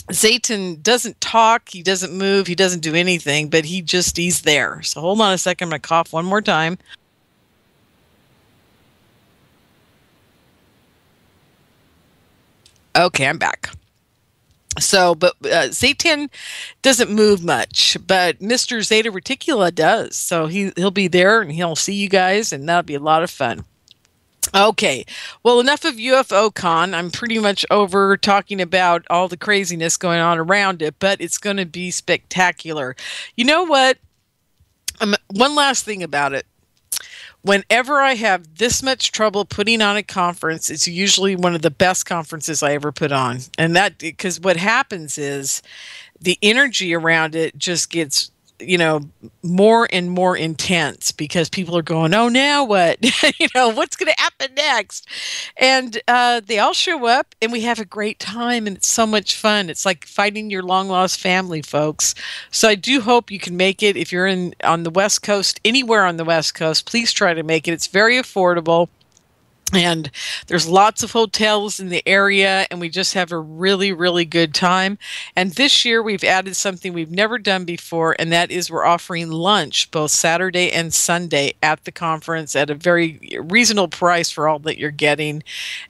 Zetan doesn't talk, he doesn't move, he doesn't do anything, but he's there. So hold on a second, I'm going to cough one more time. Okay, I'm back. So, but Zetan doesn't move much, but Mr. Zeta Reticuli does. So he'll be there and he'll see you guys, and that'll be a lot of fun. Okay, well, enough of UFO Con. I'm pretty much over talking about all the craziness going on around it, but it's going to be spectacular. You know what? One last thing about it. Whenever I have this much trouble putting on a conference, it's usually one of the best conferences I ever put on. And that, because what happens is the energy around it just gets, more and more intense because people are going, oh, now what? What's going to happen next? And they all show up and we have a great time and it's so much fun. It's like finding your long lost family, folks. So I do hope you can make it. If you're on the West Coast, anywhere on the West Coast, please try to make it. It's very affordable. And there's lots of hotels in the area, and we just have a really, really good time. And this year we've added something we've never done before, and that is we're offering lunch both Saturday and Sunday at the conference at a very reasonable price for all that you're getting,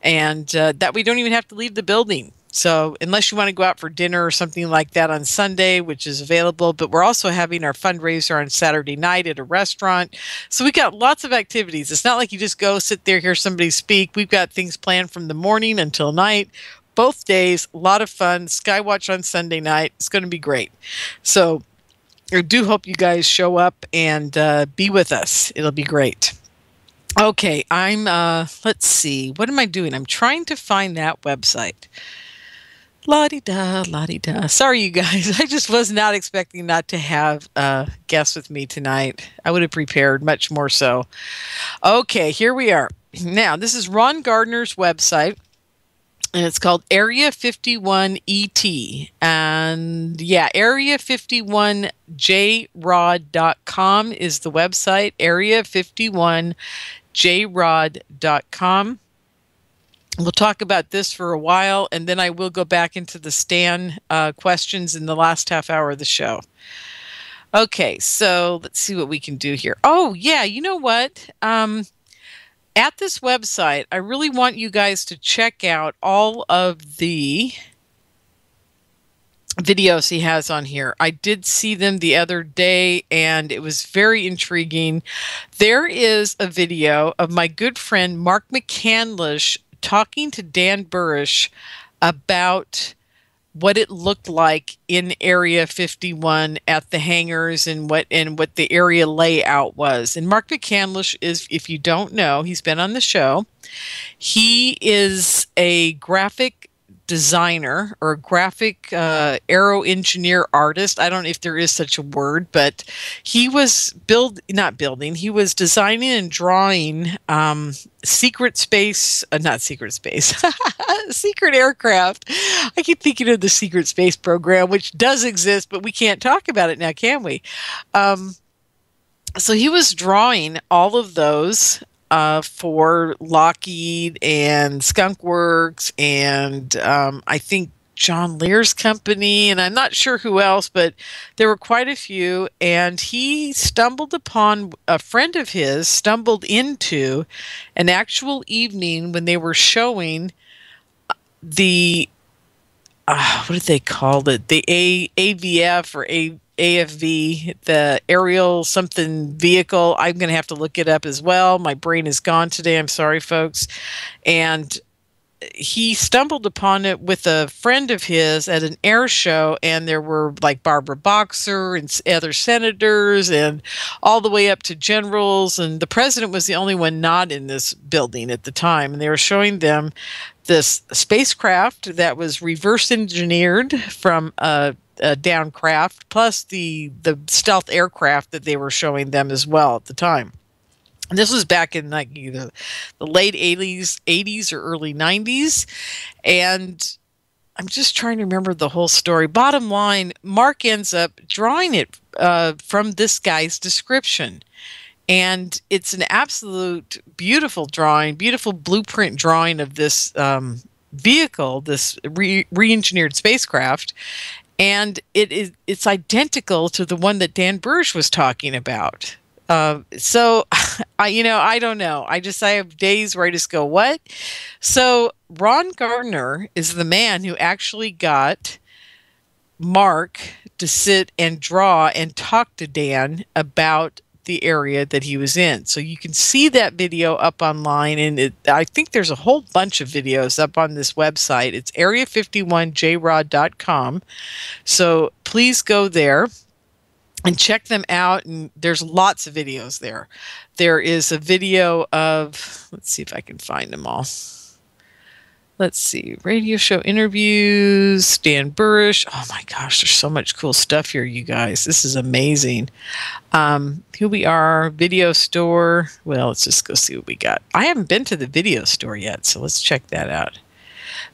and that we don't even have to leave the building. So unless you want to go out for dinner or something like that on Sunday, which is available, but we're also having our fundraiser on Saturday night at a restaurant. So we got lots of activities. It's not like you just go sit there, hear somebody speak. We've got things planned from the morning until night, both days, a lot of fun. Skywatch on Sunday night. It's going to be great. So I do hope you guys show up and be with us. It'll be great. Okay, let's see. What am I doing? I'm trying to find that website. La-di-da, la-di-da. Sorry, you guys. I just was not expecting not to have guests with me tonight. I would have prepared much more so. Okay, here we are. Now, this is Ron Gardner's website, and it's called Area 51 ET. And yeah, area51jrod.com is the website, area51jrod.com. We'll talk about this for a while, and then I will go back into the Stan questions in the last half hour of the show. Okay, so let's see what we can do here. Oh, yeah, you know what? At this website, I really want you guys to check out all of the videos he has on here. I did see them the other day, and it was very intriguing. There is a video of my good friend Mark McCandlish talking to Dan Burrish about what it looked like in Area 51 at the hangars and what the area layout was. And Mark McCandlish is, if you don't know, he's been on the show. He is a graphic designer or a graphic aero engineer artist. I don't know if there is such a word, but he was he was designing and drawing secret aircraft. I keep thinking of the secret space program, which does exist, but we can't talk about it now, can we? So he was drawing all of those for Lockheed and Skunk Works and I think John Lear's company, and I'm not sure who else, but there were quite a few. And he stumbled upon, a friend of his stumbled into an actual evening when they were showing the, what did they call it? The AVF or AFV, the aerial something vehicle. I'm going to have to look it up as well. My brain is gone today. I'm sorry, folks. And he stumbled upon it with a friend of his at an air show, and there were like Barbara Boxer and other senators and all the way up to generals, and the president was the only one not in this building at the time, and they were showing them this spacecraft that was reverse engineered from a downcraft, plus the stealth aircraft that they were showing them as well at the time. And this was back in like either the late 80s or early 90s. And I'm just trying to remember the whole story. Bottom line, Mark ends up drawing it from this guy's description. And it's an absolute beautiful drawing, beautiful blueprint drawing of this vehicle, this re-engineered spacecraft. And it's identical to the one that Dan Burge was talking about. So I don't know. I have days where I just go, what? So Ron Gardner is the man who actually got Mark to sit and draw and talk to Dan about the area that he was in. So you can see that video up online, and I think there's a whole bunch of videos up on this website. It's area51jrod.com. So please go there and check them out, and there's lots of videos there. There is a video of, let's see if I can find them all. Let's see, radio show interviews, Dan Burrish. Oh my gosh, there's so much cool stuff here, you guys. This is amazing. Who we are, video store. Well, let's just go see what we got. I haven't been to the video store yet, so let's check that out.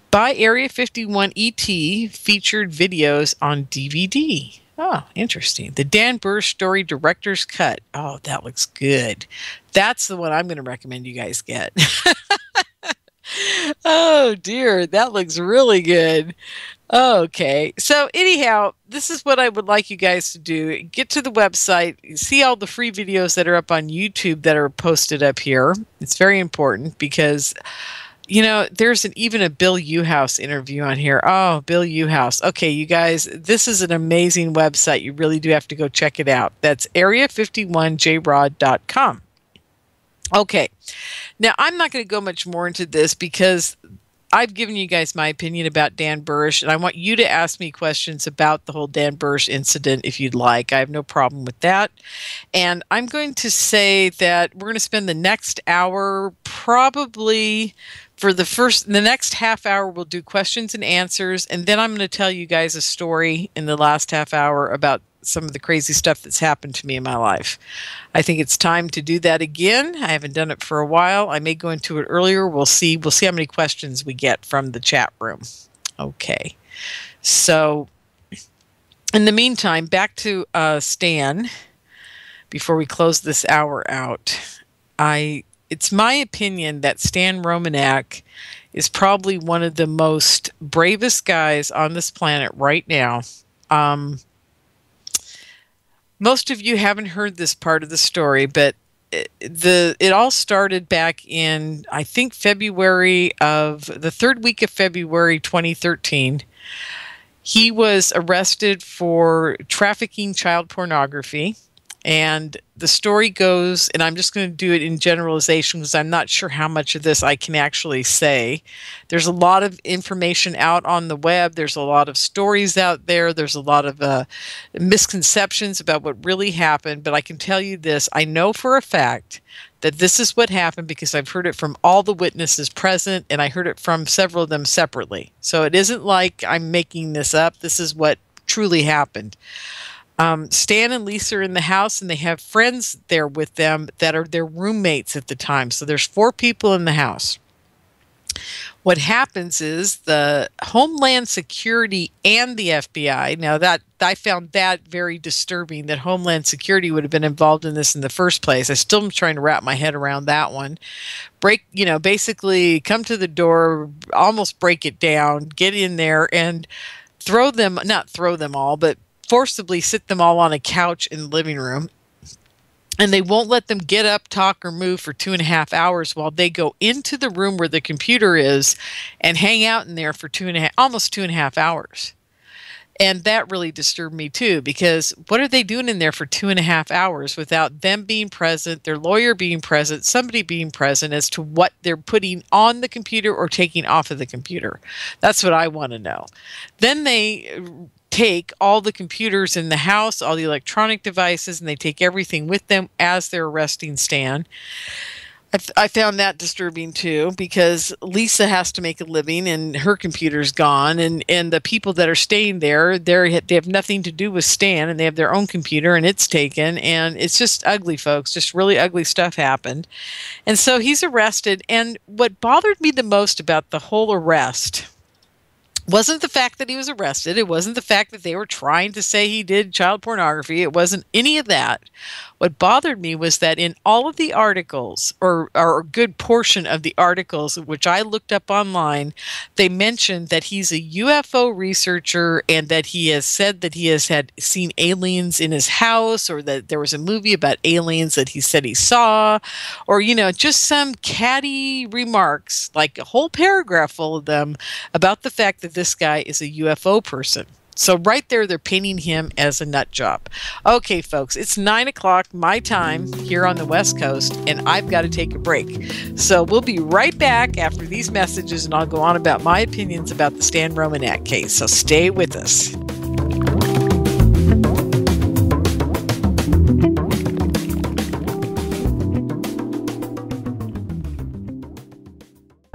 By Area 51 ET featured videos on DVD. Oh, interesting. The Dan Burr Story Director's Cut. Oh, that looks good. That's the one I'm going to recommend you guys get. Oh, dear. That looks really good. Okay. So anyhow, this is what I would like you guys to do. Get to the website, see all the free videos that are up on YouTube that are posted up here. It's very important because, there's even a Bill Uhouse interview on here. Oh, Bill Uhouse. Okay, you guys, this is an amazing website. You really do have to go check it out. That's area51jrod.com. Okay. Now, I'm not going to go much more into this because I've given you guys my opinion about Dan Burrish, and I want you to ask me questions about the whole Dan Burrish incident if you'd like. I have no problem with that. And I'm going to say that we're going to spend the next hour probably for the next half hour, we'll do questions and answers, and then I'm going to tell you guys a story in the last half hour about some of the crazy stuff that's happened to me in my life. I think it's time to do that again. I haven't done it for a while. I may go into it earlier. We'll see how many questions we get from the chat room. Okay. So in the meantime, back to Stan, before we close this hour out. It's my opinion that Stan Romanek is probably one of the most bravest guys on this planet right now. Most of you haven't heard this part of the story, but it all started back in, I think, the third week of February 2013. He was arrested for trafficking child pornography. And the story goes, and I'm just going to do it in generalization because I'm not sure how much of this I can actually say. There's a lot of information out on the web. There's a lot of stories out there. There's a lot of misconceptions about what really happened. But I can tell you this. I know for a fact that this is what happened because I've heard it from all the witnesses present, and I heard it from several of them separately. So it isn't like I'm making this up. This is what truly happened. Stan and Lisa are in the house, and they have friends there with them that are their roommates at the time. So there's 4 people in the house. What happens is the Homeland Security and the FBI, now that I found that very disturbing, that Homeland Security would have been involved in this in the first place. I still am trying to wrap my head around that one. Basically come to the door, almost break it down, get in there and not throw them all, but forcibly sit them all on a couch in the living room. And they won't let them get up, talk, or move for 2.5 hours while they go into the room where the computer is and hang out in there for almost 2.5 hours. And that really disturbed me too, because what are they doing in there for 2.5 hours without them being present, their lawyer being present, somebody being present as to what they're putting on the computer or taking off of the computer? That's what I want to know. Then they take all the computers in the house, all the electronic devices, and they take everything with them as they're arresting Stan. I found that disturbing too, because Lisa has to make a living and her computer's gone, and the people that are staying there, they have nothing to do with Stan, and they have their own computer and it's taken, and it's just ugly, folks. Just really ugly stuff happened. And so he's arrested, and what bothered me the most about the whole arrest wasn't the fact that he was arrested. It wasn't the fact that they were trying to say he did child pornography. It wasn't any of that. What bothered me was that in all of the articles, or a good portion of the articles, which I looked up online, they mentioned that he's a UFO researcher and that he has said that he has seen aliens in his house, or that there was a movie about aliens that he said he saw, or, just some catty remarks, like a whole paragraph full of them about the fact that this guy is a UFO person. So right there, they're painting him as a nut job. Okay, folks, it's 9 o'clock my time here on the West Coast, and I've got to take a break. So we'll be right back after these messages, and I'll go on about my opinions about the Stan Romanek case. So stay with us.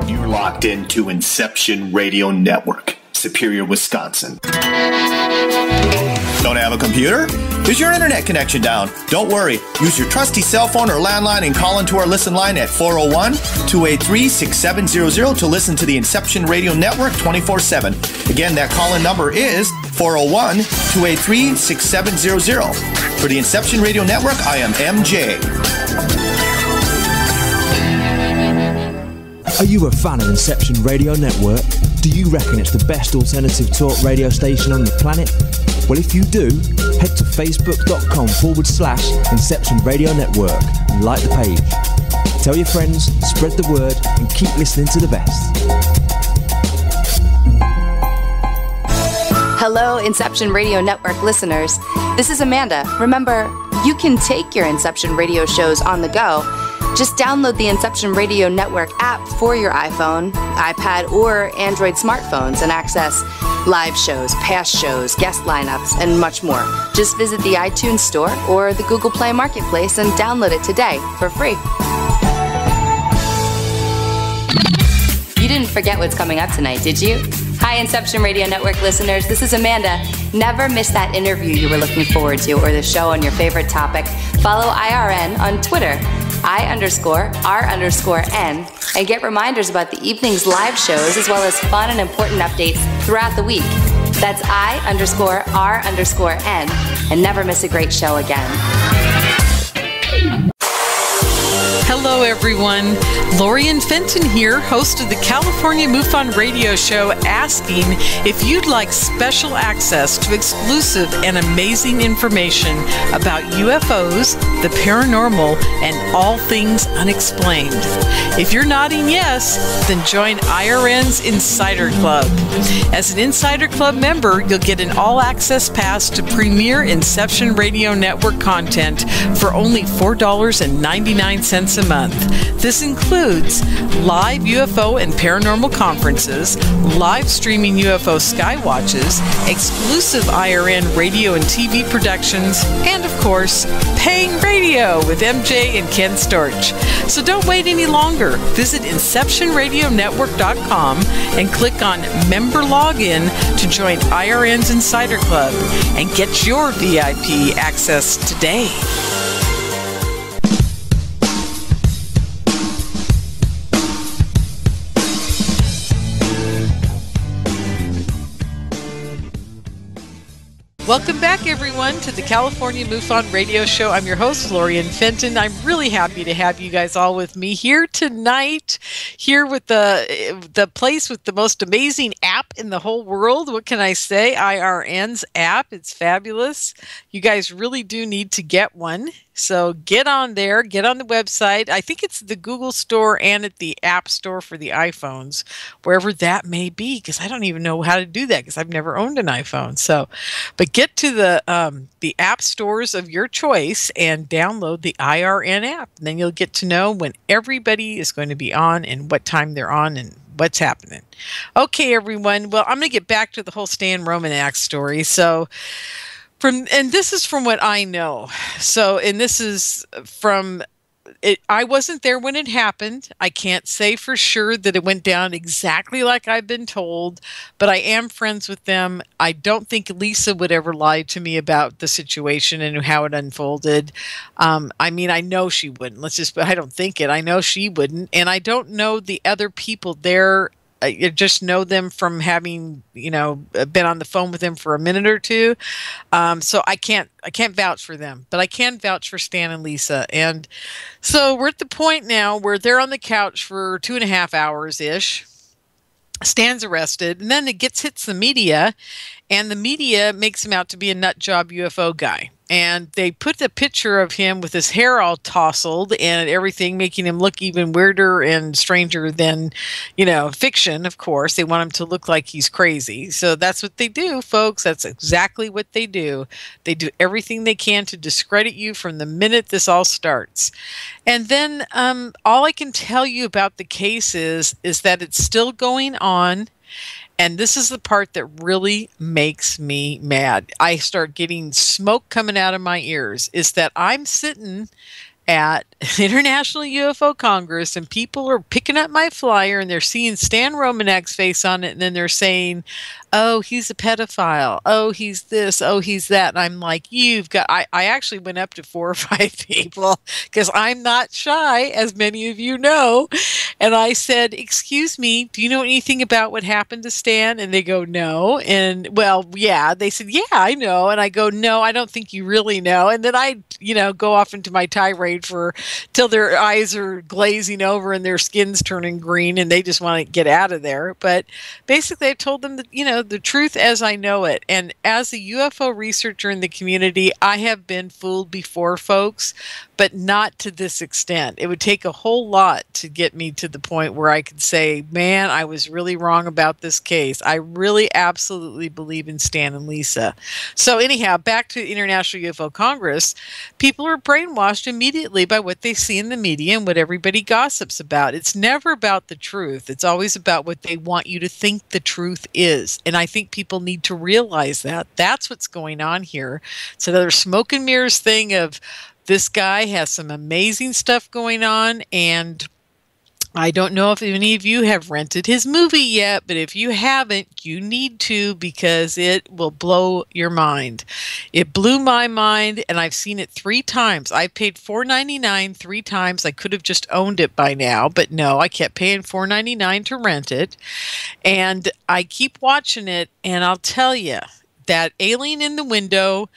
You're locked into Inception Radio Network, Superior, Wisconsin. Don't have a computer? Is your internet connection down? Don't worry. Use your trusty cell phone or landline and call into our listen line at 401-283-6700 to listen to the Inception Radio Network 24/7. Again, that call-in number is 401-283-6700. For the Inception Radio Network, I am MJ. Are you a fan of Inception Radio Network? Do you reckon it's the best alternative talk radio station on the planet? Well, if you do, head to facebook.com/Inception Radio Network and like the page. Tell your friends, spread the word, and keep listening to the best. Hello, Inception Radio Network listeners. This is Amanda. Remember, you can take your Inception Radio shows on the go. Just download the Inception Radio Network app for your iPhone, iPad, or Android smartphones and access live shows, past shows, guest lineups, and much more. Just visit the iTunes Store or the Google Play Marketplace and download it today for free. You didn't forget what's coming up tonight, did you? Hi, Inception Radio Network listeners. This is Amanda. Never miss that interview you were looking forward to or the show on your favorite topic. Follow IRN on Twitter, I_R_N, and get reminders about the evening's live shows as well as fun and important updates throughout the week. That's I_R_N, and never miss a great show again. Hello, everyone. Lorien Fenton here, host of the California MUFON radio show, asking if you'd like special access to exclusive and amazing information about UFOs, the paranormal, and all things unexplained. If you're nodding yes, then join IRN's Insider Club. As an Insider Club member, you'll get an all-access pass to premier Inception Radio Network content for only $4.99 once a month. This includes live UFO and paranormal conferences, live streaming UFO sky watches, exclusive IRN radio and TV productions, and of course, paying radio with MJ and Ken Storch. So don't wait any longer. Visit InceptionRadioNetwork.com and click on Member Login to join IRN's Insider Club and get your VIP access today. Welcome back, everyone, to the California MUFON Radio Show. I'm your host, Lorien Fenton. I'm really happy to have you guys all with me here tonight, here with the place with the most amazing app in the whole world. What can I say? IRN's app. It's fabulous. You guys really do need to get one. So get on there, get on the website. I think it's the Google Store and at the App Store for the iPhones, wherever that may be, because I don't even know how to do that because I've never owned an iPhone. So, but get to the app stores of your choice and download the IRN app. And then you'll get to know when everybody is going to be on and what time they're on and what's happening. Okay, everyone. Well, I'm going to get back to the whole Stan Romanek story. So, and this is from what I know. So, and this is from it. I wasn't there when it happened. I can't say for sure that it went down exactly like I've been told, but I am friends with them. I don't think Lisa would ever lie to me about the situation and how it unfolded. I mean, I know she wouldn't. I don't think it. I know she wouldn't. And I don't know the other people there. I just know them from having, been on the phone with them for a minute or two. So I can't vouch for them, but I can vouch for Stan and Lisa. And so we're at the point now where they're on the couch for 2.5 hours-ish. Stan's arrested, and then it hits the media, and the media makes him out to be a nut job UFO guy. And they put a picture of him with his hair all tousled and everything, making him look even weirder and stranger than, fiction, of course. They want him to look like he's crazy. So that's what they do, folks. That's exactly what they do. They do everything they can to discredit you from the minute this all starts. And then all I can tell you about the case is that it's still going on. And this is the part that really makes me mad. I start getting smoke coming out of my ears, is that I'm sitting at International UFO Congress and people are picking up my flyer and they're seeing Stan Romanek's face on it, and then they're saying, oh, he's a pedophile. Oh, he's this. Oh, he's that. And I'm like, I actually went up to 4 or 5 people because I'm not shy, as many of you know. And I said, excuse me, do you know anything about what happened to Stan? And they go, no. And well, yeah, they said, yeah, I know. And I go, no, I don't think you really know. And then I, go off into my tirade till their eyes are glazing over and their skin's turning green and they just want to get out of there. But basically I told them that, the truth as I know it. And as a UFO researcher in the community, I have been fooled before, folks, but not to this extent. It would take a whole lot to get me to the point where I could say, man, I was really wrong about this case. I really absolutely believe in Stan and Lisa. So anyhow, back to International UFO Congress, people are brainwashed immediately by what they see in the media and what everybody gossips about. It's never about the truth. It's always about what they want you to think the truth is. And I think people need to realize that. That's what's going on here. It's another smoke and mirrors thing of this guy has some amazing stuff going on, and I don't know if any of you have rented his movie yet, but if you haven't, you need to, because it will blow your mind. It blew my mind, and I've seen it 3 times. I paid $4.99 3 times. I could have just owned it by now, but no, I kept paying $4.99 to rent it, and I keep watching it, and I'll tell you, that alien in the window,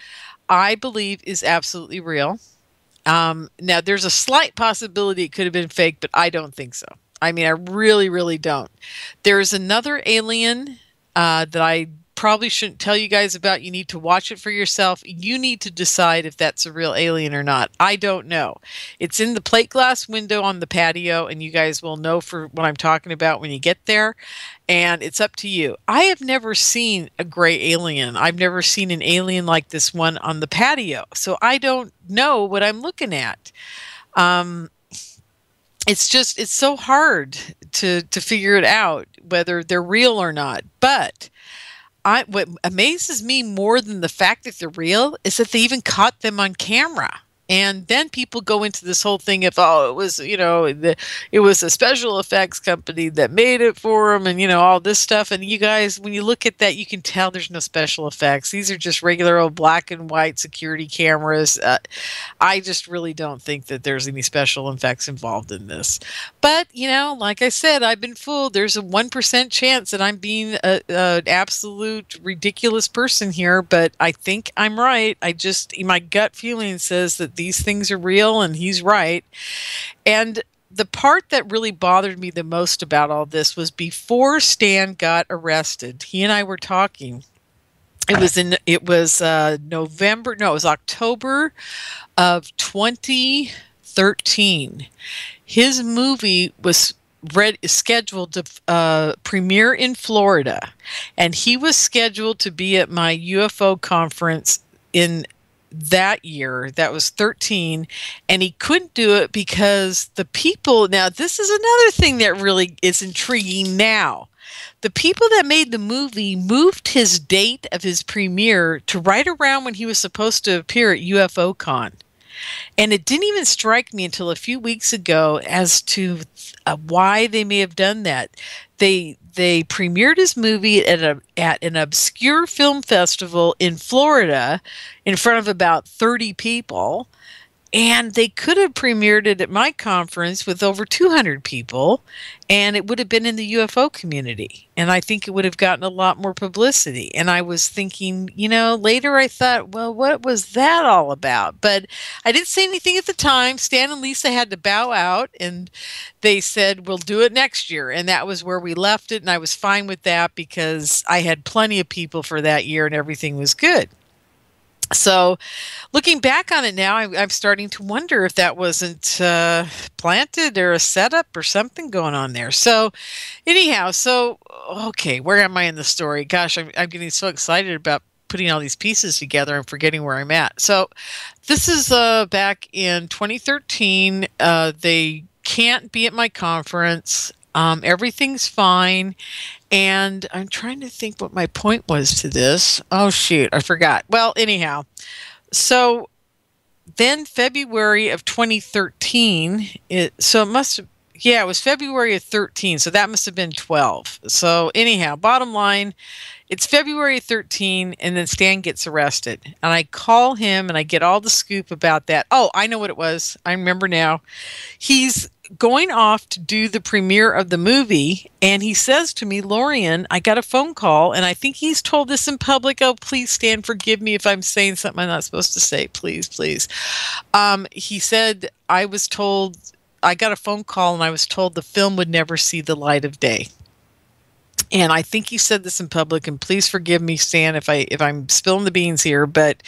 I believe, is absolutely real. Now, there's a slight possibility it could have been fake, but I don't think so. I mean, I really, really don't. There's another alien that I probably shouldn't tell you guys about. You need to watch it for yourself. You need to decide if that's a real alien or not. I don't know. It's in the plate glass window on the patio, and you guys will know for what I'm talking about when you get there. And it's up to you. I have never seen a gray alien. I've never seen an alien like this one on the patio. So I don't know what I'm looking at. it's so hard to figure it out whether they're real or not. But what amazes me more than the fact that they're real is that they even caught them on camera. And then people go into this whole thing of, oh, it was, it was a special effects company that made it for them, and, all this stuff. And you guys, when you look at that, you can tell there's no special effects. These are just regular old black and white security cameras. I just really don't think that there's any special effects involved in this. But, like I said, I've been fooled. There's a 1% chance that I'm being an absolute ridiculous person here, but I think I'm right. My gut feeling says that these things are real, and he's right. And the part that really bothered me the most about all this was before Stan got arrested. He and I were talking. It was October of 2013. His movie was scheduled to premiere in Florida, and he was scheduled to be at my UFO conference in that year. That was 13, and he couldn't do it because the people, now this is another thing that really is intriguing now. The people that made the movie moved his date of his premiere to right around when he was supposed to appear at UFO CON. And it didn't even strike me until a few weeks ago as to why they may have done that. They premiered his movie at an obscure film festival in Florida in front of about 30 people. And they could have premiered it at my conference with over 200 people, and it would have been in the UFO community. And I think it would have gotten a lot more publicity. And I was thinking, later I thought, well, what was that all about? But I didn't say anything at the time. Stan and Lisa had to bow out, and they said, we'll do it next year. And that was where we left it, and I was fine with that because I had plenty of people for that year, and everything was good. So looking back on it now, I'm starting to wonder if that wasn't planted or a setup or something going on there. So anyhow, okay, where am I in the story? Gosh, I'm getting so excited about putting all these pieces together and forgetting where I'm at. So this is back in 2013. They can't be at my conference. Everything's fine. And I'm trying to think what my point was to this. Oh, shoot, I forgot. Well, anyhow, so then February of 2013, it was February of 13, so that must have been 12. So anyhow, bottom line, it's February of 13, and then Stan gets arrested. And I call him, and I get all the scoop about that. Oh, I know what it was. I remember now. He's going off to do the premiere of the movie, and he says to me, Lorien, I got a phone call, and I think he's told this in public. Oh, please, Stan, forgive me if I'm saying something I'm not supposed to say. Please, please. He said, I got a phone call, and I was told the film would never see the light of day. And I think he said this in public, and please forgive me, Stan, if I'm spilling the beans here, but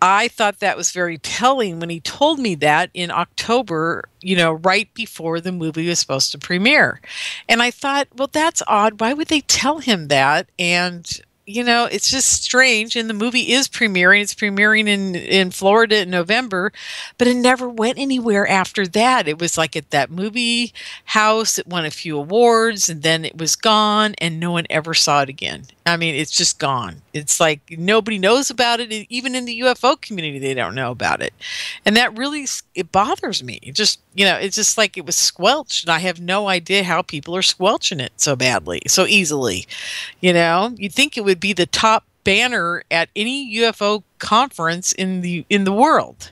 I thought that was very telling when he told me that in October, right before the movie was supposed to premiere. And I thought, well, that's odd. Why would they tell him that? And, it's just strange. And the movie is premiering. It's premiering in Florida in November, but it never went anywhere after that. It was like at that movie house. It won a few awards, and then it was gone, and no one ever saw it again. I mean, it's just gone. It's like nobody knows about it. Even in the UFO community, they don't know about it. And that really, it bothers me. It just, it's just like it was squelched. And I have no idea how people are squelching it so badly, so easily. You'd think it would be the top banner at any UFO conference in the world.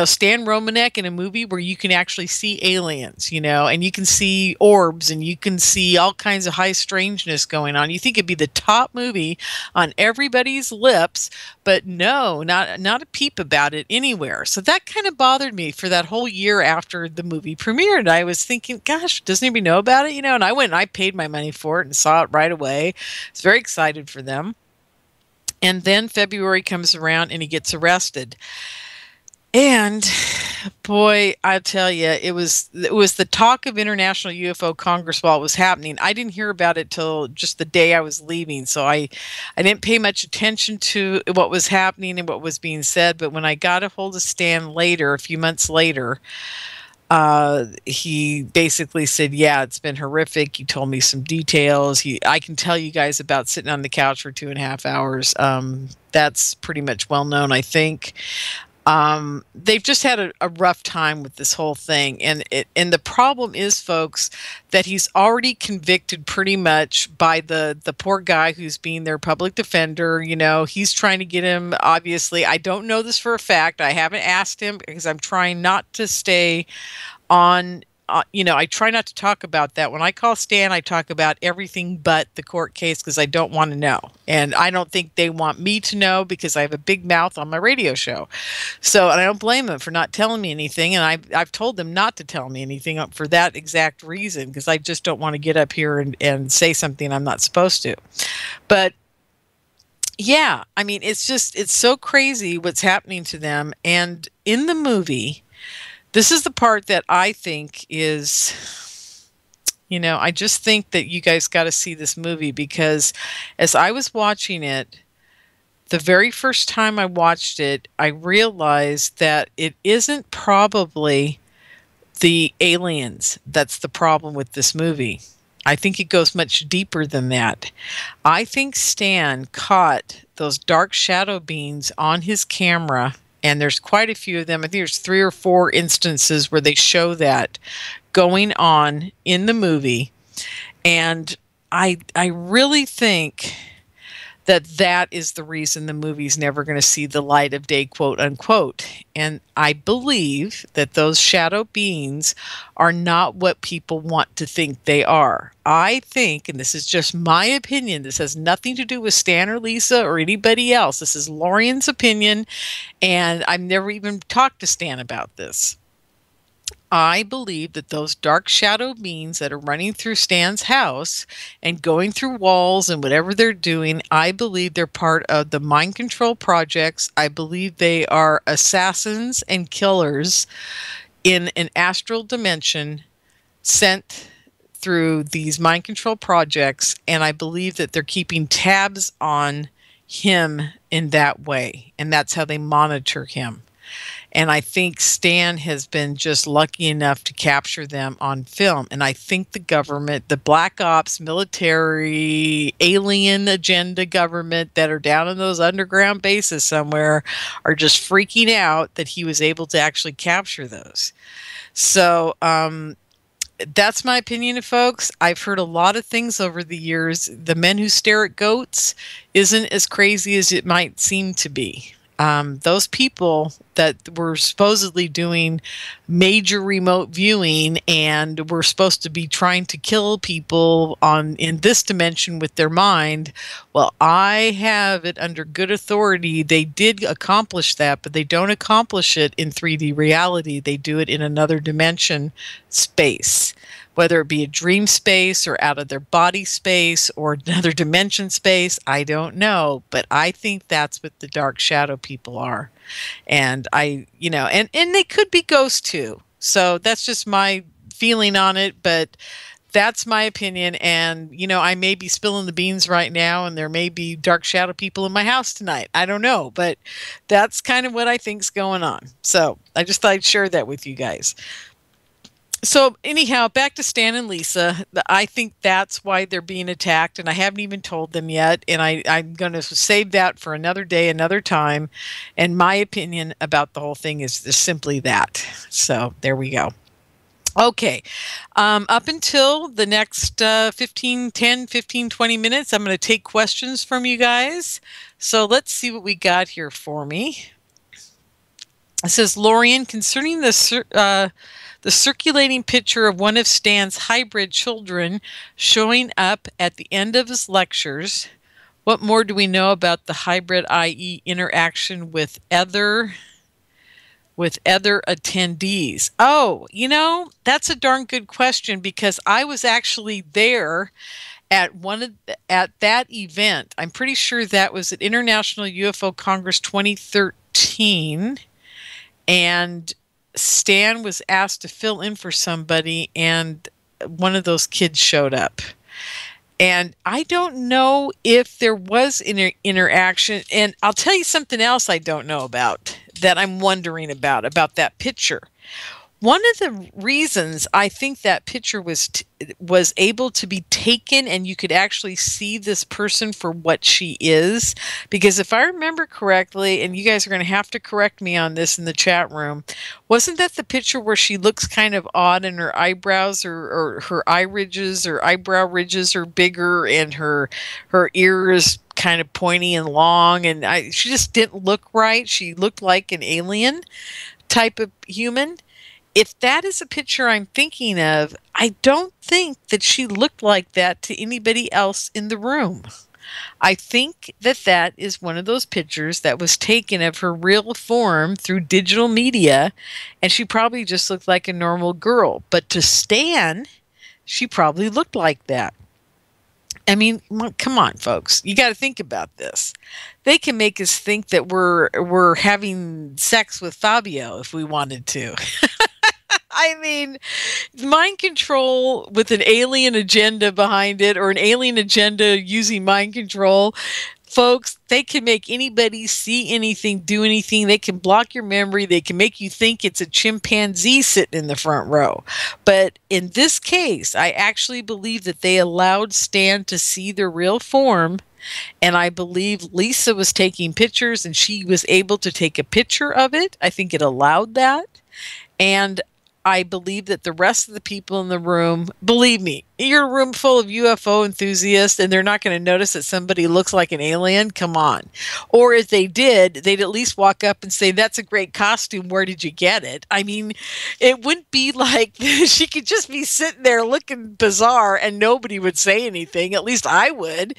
Stan Romanek in a movie where you can actually see aliens, and you can see orbs, and you can see all kinds of high strangeness going on. You think it'd be the top movie on everybody's lips, but no, not a peep about it anywhere. So that kind of bothered me for that whole year after the movie premiered. I was thinking, gosh, doesn't anybody know about it? And I went and I paid my money for it and saw it right away. I was very excited for them. And then February comes around and he gets arrested. And boy, I tell you, it was the talk of International UFO Congress while it was happening. I didn't hear about it till just the day I was leaving, so I didn't pay much attention to what was happening and what was being said. But when I got a hold of Stan later, a few months later, he basically said, yeah, it's been horrific. He told me some details. I can tell you guys about sitting on the couch for 2.5 hours. That's pretty much well known, I think. They've just had a rough time with this whole thing. And the problem is, folks, that he's already convicted pretty much by the poor guy who's being their public defender. You know, he's trying to get him, obviously. I don't know this for a fact. I haven't asked him because I'm trying not to stay on, I try not to talk about that. When I call Stan, I talk about everything but the court case because I don't want to know. And I don't think they want me to know because I have a big mouth on my radio show. So, and I don't blame them for not telling me anything. And I've told them not to tell me anything for that exact reason, because I just don't want to get up here and say something I'm not supposed to. But yeah, I mean, it's so crazy what's happening to them. And in the movie, this is the part that I think is, I just think that you guys got to see this movie, because as I was watching it, the very first time I watched it, I realized that it isn't probably the aliens that's the problem with this movie. I think it goes much deeper than that. I think Stan caught those dark shadow beings on his camera. And there's quite a few of them. I think there's 3 or 4 instances where they show that going on in the movie. And I really think that is the reason the movie's never going to see the light of day, quote unquote. And I believe that those shadow beings are not what people want to think they are. I think, and this is just my opinion, this has nothing to do with Stan or Lisa or anybody else. This is Lorien's opinion, and I've never even talked to Stan about this. I believe that those dark shadow beings that are running through Stan's house and going through walls and whatever they're doing, I believe they're part of the mind control projects. I believe they are assassins and killers in an astral dimension sent through these mind control projects, and I believe that they're keeping tabs on him in that way, and that's how they monitor him. And I think Stan has been just lucky enough to capture them on film. And I think the government, the black ops, military, alien agenda government that are down in those underground bases somewhere are just freaking out that he was able to actually capture those. So that's my opinion, folks. I've heard a lot of things over the years. The men who stare at goats isn't as crazy as it might seem to be. Those people that were supposedly doing major remote viewing and were supposed to be trying to kill people in this dimension with their mind, well, I have it under good authority. They did accomplish that, but they don't accomplish it in 3D reality. They do it in another dimension space. Whether it be a dream space or out of their body space or another dimension space, I don't know. But I think that's what the dark shadow people are. And and they could be ghosts too. So that's just my feeling on it. But that's my opinion. And, I may be spilling the beans right now, and there may be dark shadow people in my house tonight. I don't know. But that's kind of what I think's going on. So I just thought I'd share that with you guys. So anyhow, back to Stan and Lisa. I think that's why they're being attacked, and I haven't even told them yet, and I'm going to save that for another day, another time. And my opinion about the whole thing is just simply that. So there we go. Okay, up until the next 15, 20 minutes, I'm going to take questions from you guys. So let's see what we got here for me. It says, Lorien, concerning the circulating picture of one of Stan's hybrid children showing up at the end of his lectures, what more do we know about the hybrid, i.e. interaction with other attendees? Oh, that's a darn good question, because I was actually there at that event. I'm pretty sure that was at International UFO Congress 2013, and Stan was asked to fill in for somebody, and one of those kids showed up. And I don't know if there was interaction. And I'll tell you something else I don't know about, that I'm wondering about that picture. One of the reasons I think that picture was able to be taken and you could actually see this person for what she is, because if I remember correctly, and you guys are going to have to correct me on this in the chat room, wasn't that the picture where she looks kind of odd and her eyebrows or her eye ridges or eyebrow ridges are bigger and her ears kind of pointy and long, and she just didn't look right. She looked like an alien type of human. If that is a picture I'm thinking of, I don't think that she looked like that to anybody else in the room. I think that that is one of those pictures that was taken of her real form through digital media, and she probably just looked like a normal girl. But to Stan, she probably looked like that. I mean, come on, folks. You got to think about this. They can make us think that we're having sex with Fabio if we wanted to. I mean, mind control with an alien agenda behind it, or an alien agenda using mind control, folks, they can make anybody see anything, do anything. They can block your memory. They can make you think it's a chimpanzee sitting in the front row. But in this case, I actually believe that they allowed Stan to see their real form. And I believe Lisa was taking pictures and she was able to take a picture of it. I think it allowed that. And I believe that the rest of the people in the room, believe me, you're a room full of UFO enthusiasts and they're not going to notice that somebody looks like an alien. Come on. Or if they did, they'd at least walk up and say, that's a great costume. Where did you get it? I mean, it wouldn't be like she could just be sitting there looking bizarre and nobody would say anything. At least I would.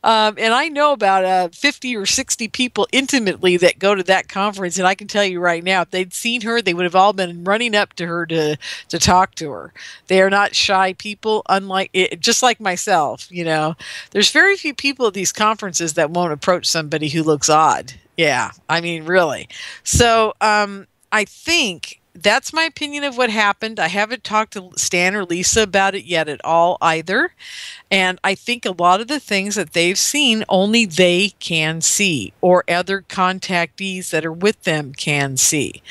And I know about 50 or 60 people intimately that go to that conference. And I can tell you right now, if they'd seen her, they would have all been running up to her to talk to her. They are not shy people, unlike it, just like myself. You know, there's very few people at these conferences that won't approach somebody who looks odd. Yeah, I mean, really. So I think that's my opinion of what happened. I haven't talked to Stan or Lisa about it yet at all either. And I think a lot of the things that they've seen, only they can see, or other contactees that are with them can see.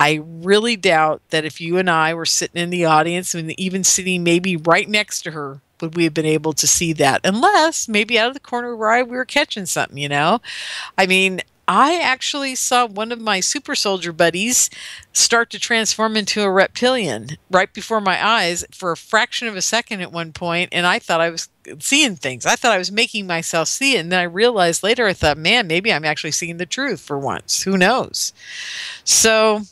I really doubt that if you and I were sitting in the audience and even sitting maybe right next to her, would we have been able to see that, unless maybe out of the corner of our eye we were catching something, you know? I mean, I actually saw one of my super soldier buddies start to transform into a reptilian right before my eyes for a fraction of a second at one point, and I thought I was seeing things. I thought I was making myself see it, and then I realized later, I thought, man, maybe I'm actually seeing the truth for once. Who knows? So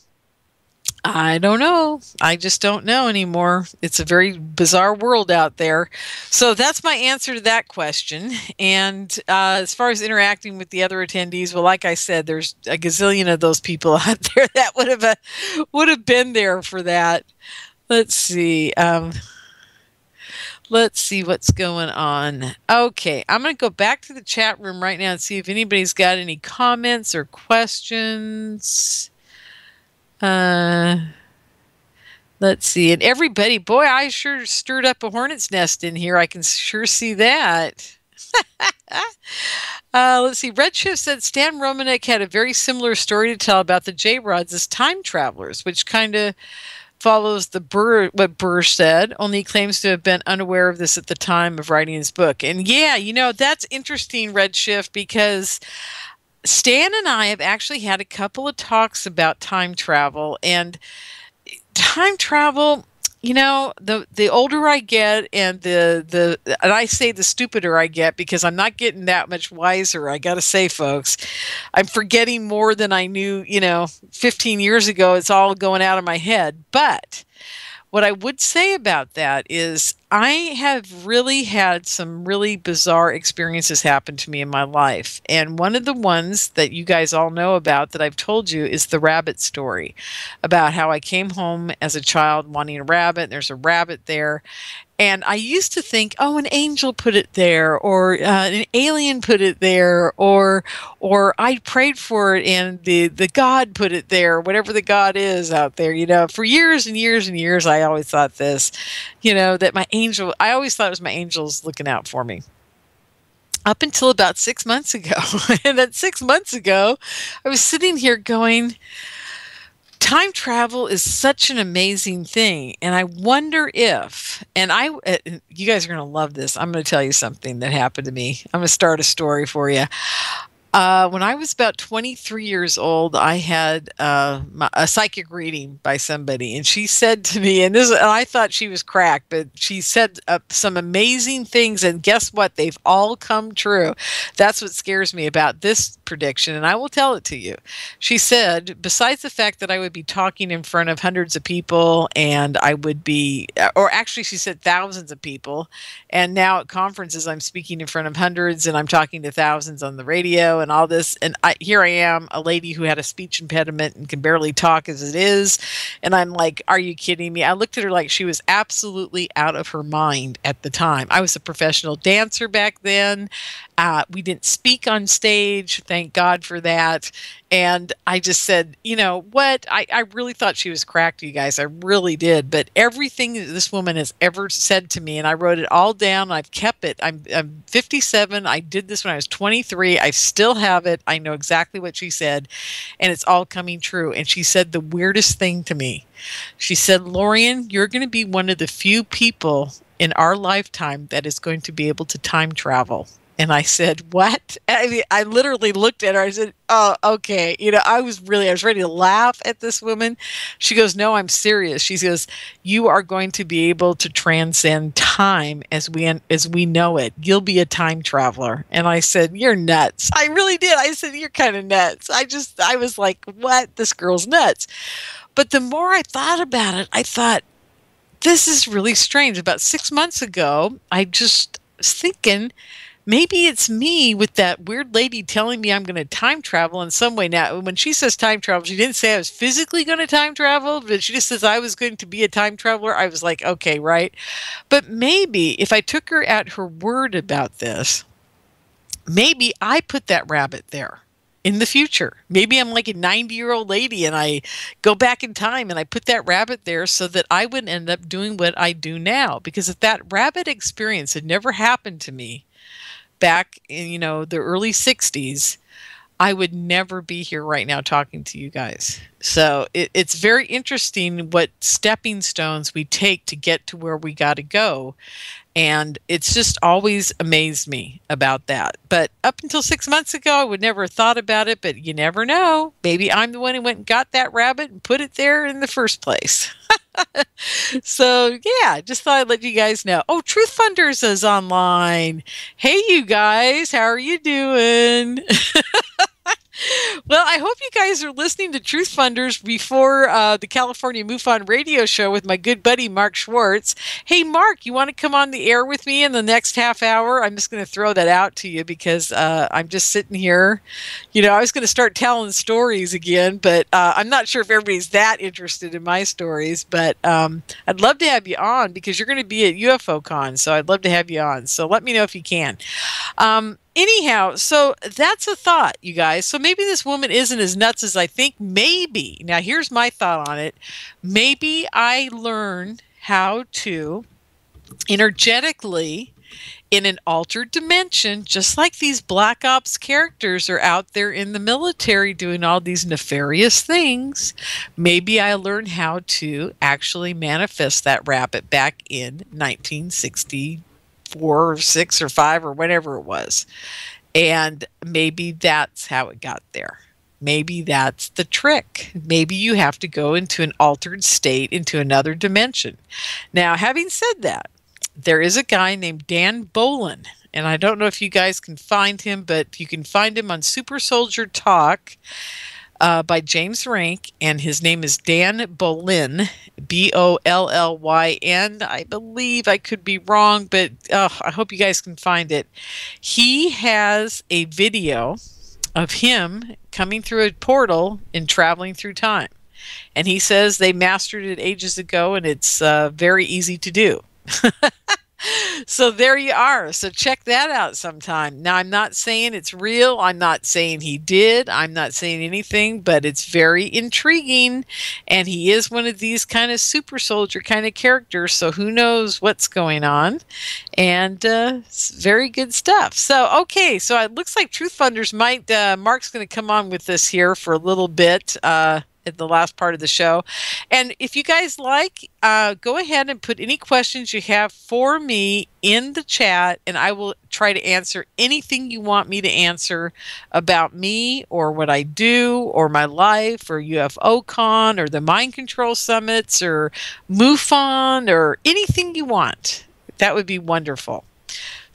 I don't know. I just don't know anymore. It's a very bizarre world out there. So that's my answer to that question. And as far as interacting with the other attendees, well, like I said, there's a gazillion of those people out there that would have been there for that. Let's see. Let's see what's going on. Okay, I'm going to go back to the chat room right now and see if anybody's got any comments or questions. Let's see. And everybody, boy, I sure stirred up a hornet's nest in here. I can sure see that. Let's see. Redshift said Stan Romanek had a very similar story to tell about the J-Rods as time travelers, which kind of follows what Burr said, only he claims to have been unaware of this at the time of writing his book. And yeah, you know, that's interesting, Redshift, because Stan and I have actually had a couple of talks about time travel, and time travel, you know, the older I get, and and I say the stupider I get, because I'm not getting that much wiser. I got to say, folks, I'm forgetting more than I knew, 15 years ago. It's all going out of my head. But what I would say about that is I have really had some really bizarre experiences happen to me in my life. And one of the ones that you guys all know about that I've told you is the rabbit story, about how I came home as a child wanting a rabbit, and there's a rabbit there. And I used to think, oh, an angel put it there, or an alien put it there, or I prayed for it and the God put it there, whatever the God is out there. For years and years and years, I always thought this, that my angel, I always thought it was my angels looking out for me. Up until about 6 months ago. And then 6 months ago, I was sitting here going, time travel is such an amazing thing, and I wonder if, you guys are going to love this. I'm going to tell you something that happened to me. I'm going to start a story for you. When I was about 23 years old, I had a psychic reading by somebody, and she said to me, and I thought she was cracked, but she said some amazing things, and guess what? They've all come true. That's what scares me about this prediction, and I will tell it to you. She said, besides the fact that I would be talking in front of hundreds of people, and I would be, or actually she said thousands of people, and now at conferences I'm speaking in front of hundreds, and I'm talking to thousands on the radio, and all this, and here I am, a lady who had a speech impediment and can barely talk as it is, and I'm like, are you kidding me? I looked at her like she was absolutely out of her mind at the time. I was a professional dancer back then. We didn't speak on stage, thank God for that. And I just said, you know what? I really thought she was cracked, you guys. I really did. But everything this woman has ever said to me, and I wrote it all down, I've kept it. I'm 57. I did this when I was 23. I still have it. I know exactly what she said, and it's all coming true. And she said the weirdest thing to me. She said, Lorien, you're going to be one of the few people in our lifetime that is going to be able to time travel. And I said, what? I mean, I literally looked at her. I said, oh, okay. You know, I was ready to laugh at this woman. She goes, no, I'm serious. She says, you are going to be able to transcend time as we know it. You'll be a time traveler. And I said, you're nuts. I really did. I said, you're kind of nuts. I was like, what? This girl's nuts. But the more I thought about it, I thought, this is really strange. About 6 months ago, I just was thinking, maybe it's me with that weird lady telling me I'm going to time travel in some way. Now, when she says time travel, she didn't say I was physically going to time travel, but she just says I was going to be a time traveler. I was like, okay, right. But maybe if I took her at her word about this, maybe I put that rabbit there in the future. Maybe I'm like a 90-year-old lady and I go back in time and I put that rabbit there so that I would end up doing what I do now. Because if that rabbit experience had never happened to me, back in, the early 60s, I would never be here right now talking to you guys. So it's very interesting what stepping stones we take to get to where we got to go. And it's just always amazed me about that. But up until 6 months ago, I would never have thought about it, but you never know. Maybe I'm the one who went and got that rabbit and put it there in the first place. So, yeah, just thought I'd let you guys know. Oh, Truth Funders is online. Hey, you guys, how are you doing? Well, I hope you guys are listening to Truth Funders before the California MUFON radio show with my good buddy, Mark Schwartz. Hey, Mark, you want to come on the air with me in the next half hour? I'm just going to throw that out to you because I'm just sitting here. I was going to start telling stories again, but I'm not sure if everybody's that interested in my stories. But I'd love to have you on because you're going to be at UFO CON, so I'd love to have you on. So let me know if you can. Anyhow, so that's a thought, you guys. So maybe this woman isn't as nuts as I think. Maybe. Now, here's my thought on it. Maybe I learn how to energetically, in an altered dimension, just like these Black Ops characters are out there in the military doing all these nefarious things. Maybe I learned how to actually manifest that rabbit back in 1964 or 6 or 5 or whatever it was. And maybe that's how it got there. Maybe that's the trick. Maybe you have to go into an altered state, into another dimension. Now, having said that, there is a guy named Dan Bolin, and I don't know if you guys can find him, but you can find him on Super Soldier Talk by James Rank, and his name is Dan Bolin, Bollyn. I believe, I could be wrong, but I hope you guys can find it. He has a video of him coming through a portal and traveling through time. And he says they mastered it ages ago, and it's very easy to do. So there you are. So check that out sometime. Now, I'm not saying it's real. I'm not saying he did. I'm not saying anything, but it's very intriguing. And he is one of these kind of super soldier kind of characters. So who knows what's going on. And it's very good stuff. So, okay. So it looks like Truth Funders might, Mark's going to come on with us here for a little bit. at the last part of the show. And if you guys like, go ahead and put any questions you have for me in the chat, and I will try to answer anything you want me to answer about me or what I do or my life or UFO Con or the Mind Control Summits or MUFON or anything you want. That would be wonderful.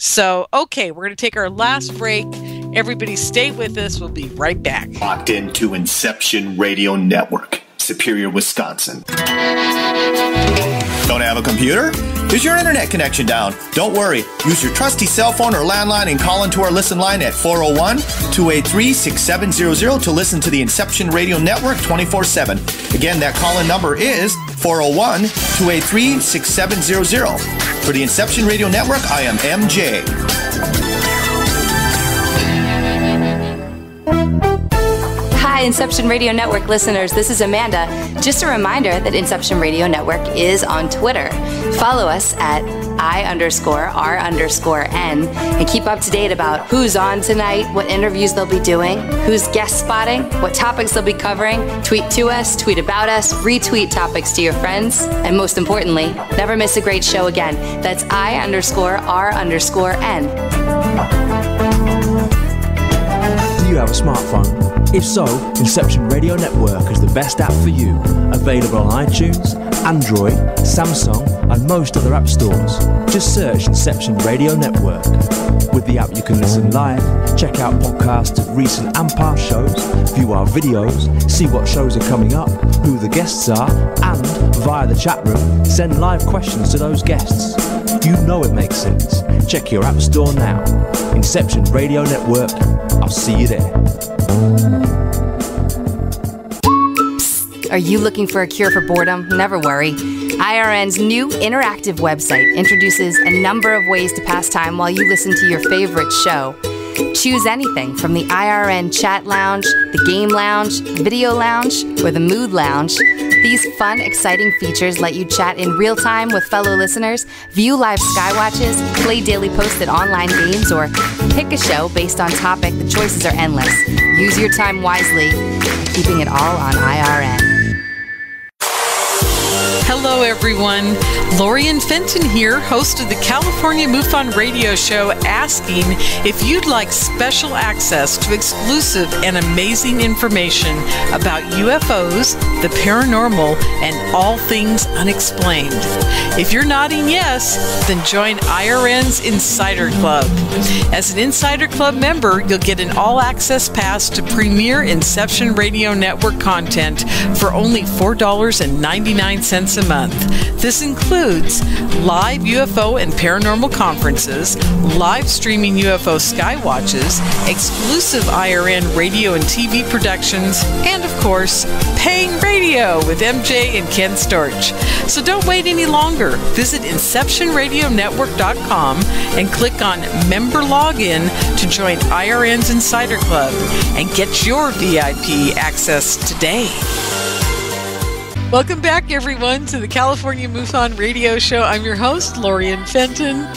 So, okay, we're going to take our last break. Everybody stay with us. We'll be right back. Locked into Inception Radio Network, Superior, Wisconsin. Don't have a computer? Is your internet connection down? Don't worry. Use your trusty cell phone or landline and call into our listen line at 401-283-6700 to listen to the Inception Radio Network 24/7. Again, that call-in number is 401-283-6700. For the Inception Radio Network, I am MJ. Hi, Inception Radio Network listeners. This is Amanda. Just a reminder that Inception Radio Network is on Twitter. Follow us at I_R_N and keep up to date about who's on tonight, what interviews they'll be doing, who's guest spotting, what topics they'll be covering. Tweet to us, tweet about us, retweet topics to your friends, and most importantly, never miss a great show again. That's I_R_N. Do you have a smartphone? If so, Inception Radio Network is the best app for you. Available on iTunes, Android, Samsung, and most other app stores. Just search Inception Radio Network. With the app you can listen live, check out podcasts of recent and past shows, view our videos, see what shows are coming up, who the guests are, and, via the chat room, send live questions to those guests. You know it makes sense. Check your app store now. Inception Radio Network. I'll see you there. Are you looking for a cure for boredom? Never worry. IRN's new interactive website introduces a number of ways to pass time while you listen to your favorite show. Choose anything from the IRN chat lounge, the game lounge, video lounge, or the mood lounge. These fun, exciting features let you chat in real time with fellow listeners, view live skywatches, play daily posted online games, or pick a show based on topic. The choices are endless. Use your time wisely, keeping it all on IRN. Hello, everyone. Lorien Fenton here, host of the California MUFON radio show, asking if you'd like special access to exclusive and amazing information about UFOs, the paranormal, and all things unexplained. If you're nodding yes, then join IRN's Insider Club. As an Insider Club member, you'll get an all-access pass to premier Inception Radio Network content for only $4.99 a month. This includes live UFO and paranormal conferences, live streaming UFO skywatches, exclusive IRN radio and TV productions, and of course, paying radio with MJ and Ken Storch. So don't wait any longer. Visit InceptionRadioNetwork.com and click on Member Login to join IRN's Insider Club and get your VIP access today. Welcome back, everyone, to the California MUFON radio show. I'm your host, Lorien Fenton.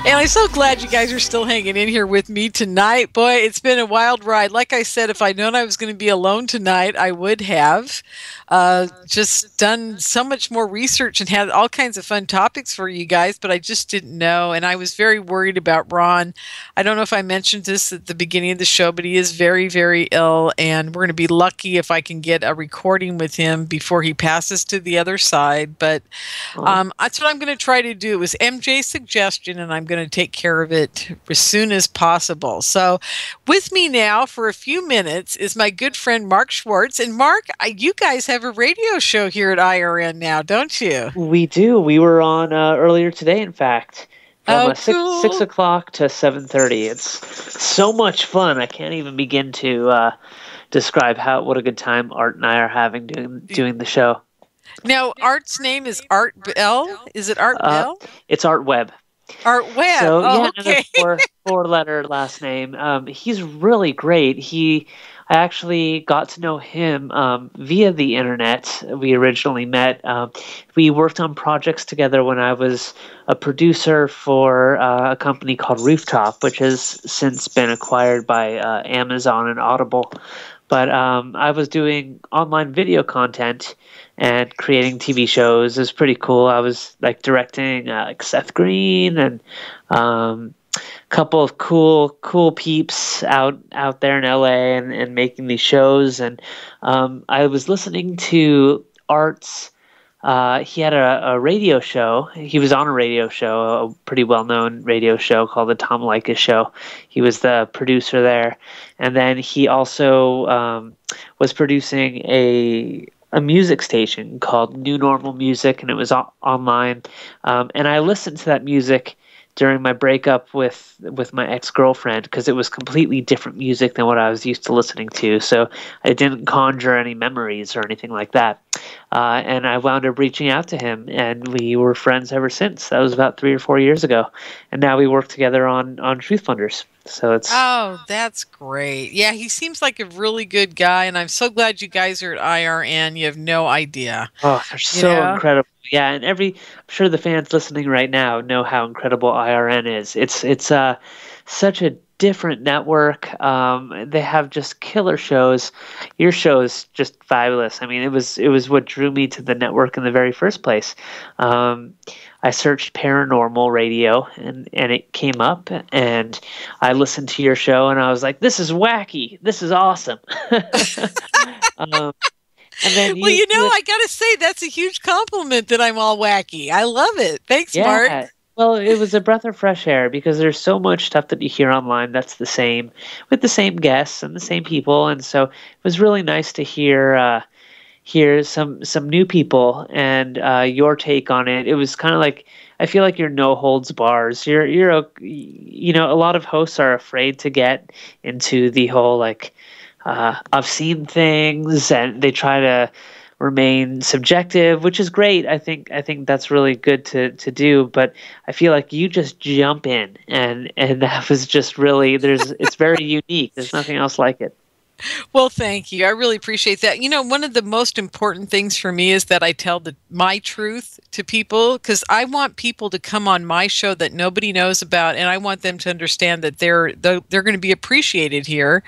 And I'm so glad you guys are still hanging in here with me tonight. Boy, it's been a wild ride. Like I said, if I'd known I was going to be alone tonight, I would have just done so much more research and had all kinds of fun topics for you guys, but I just didn't know. And I was very worried about Ron. I don't know if I mentioned this at the beginning of the show, but he is very, very ill. And we're going to be lucky if I can get a recording with him before he passes to the other side. But that's what I'm going to try to do. It was MJ's suggestion, and I'm going to take care of it as soon as possible. So with me now for a few minutes is my good friend Mark Schwartz. And Mark, you guys have a radio show here at IRN now, don't you? We do. We were on earlier today, in fact. From cool. 6 o'clock to 7:30. It's so much fun. I can't even begin to describe what a good time Art and I are having doing the show. Now, Art's name is Art Bell. Is it Art Bell? It's Art Webb. Art Webb. So, okay. And a four-letter last name. He's really great. I actually got to know him via the internet. We originally met. We worked on projects together when I was a producer for a company called Rooftop, which has since been acquired by Amazon and Audible. But I was doing online video content and creating TV shows. It was pretty cool. I was like directing like Seth Green and a couple of cool peeps out there in LA and making these shows. And I was listening to Art's. He had a radio show. He was on a radio show, a pretty well-known radio show called The Tom Leykis Show. He was the producer there. And then he also was producing a music station called New Normal Music, and it was online. And I listened to that music during my breakup with my ex-girlfriend because it was completely different music than what I was used to listening to. So I didn't conjure any memories or anything like that. And I wound up reaching out to him, and we were friends ever since. That was about 3 or 4 years ago. And now we work together on Truth Funders. So it's... Oh, that's great. Yeah, he seems like a really good guy, and I'm so glad you guys are at IRN. You have no idea. Oh, they're so incredible. Yeah, and I'm sure the fans listening right now know how incredible IRN is. It's such a different network. They have just killer shows. Your show is just fabulous. I mean, it was what drew me to the network in the very first place. I searched Paranormal Radio and it came up, and I listened to your show and I was like, this is wacky. This is awesome. And then I got to say, that's a huge compliment that I'm all wacky. I love it. Thanks, Mark. Well, it was a breath of fresh air because there's so much stuff that you hear online that's the same with the same guests and the same people. And so it was really nice to hear some new people and your take on it. It was kind of like, I feel like you're no holds bars. You're a lot of hosts are afraid to get into the whole like, I've seen things, and they try to remain subjective, which is great. I think that's really good to do. But I feel like you just jump in, and that was just really it's very unique. There's nothing else like it. Well, thank you. I really appreciate that. One of the most important things for me is that I tell my truth to people, because I want people to come on my show that nobody knows about, and I want them to understand that they're going to be appreciated here,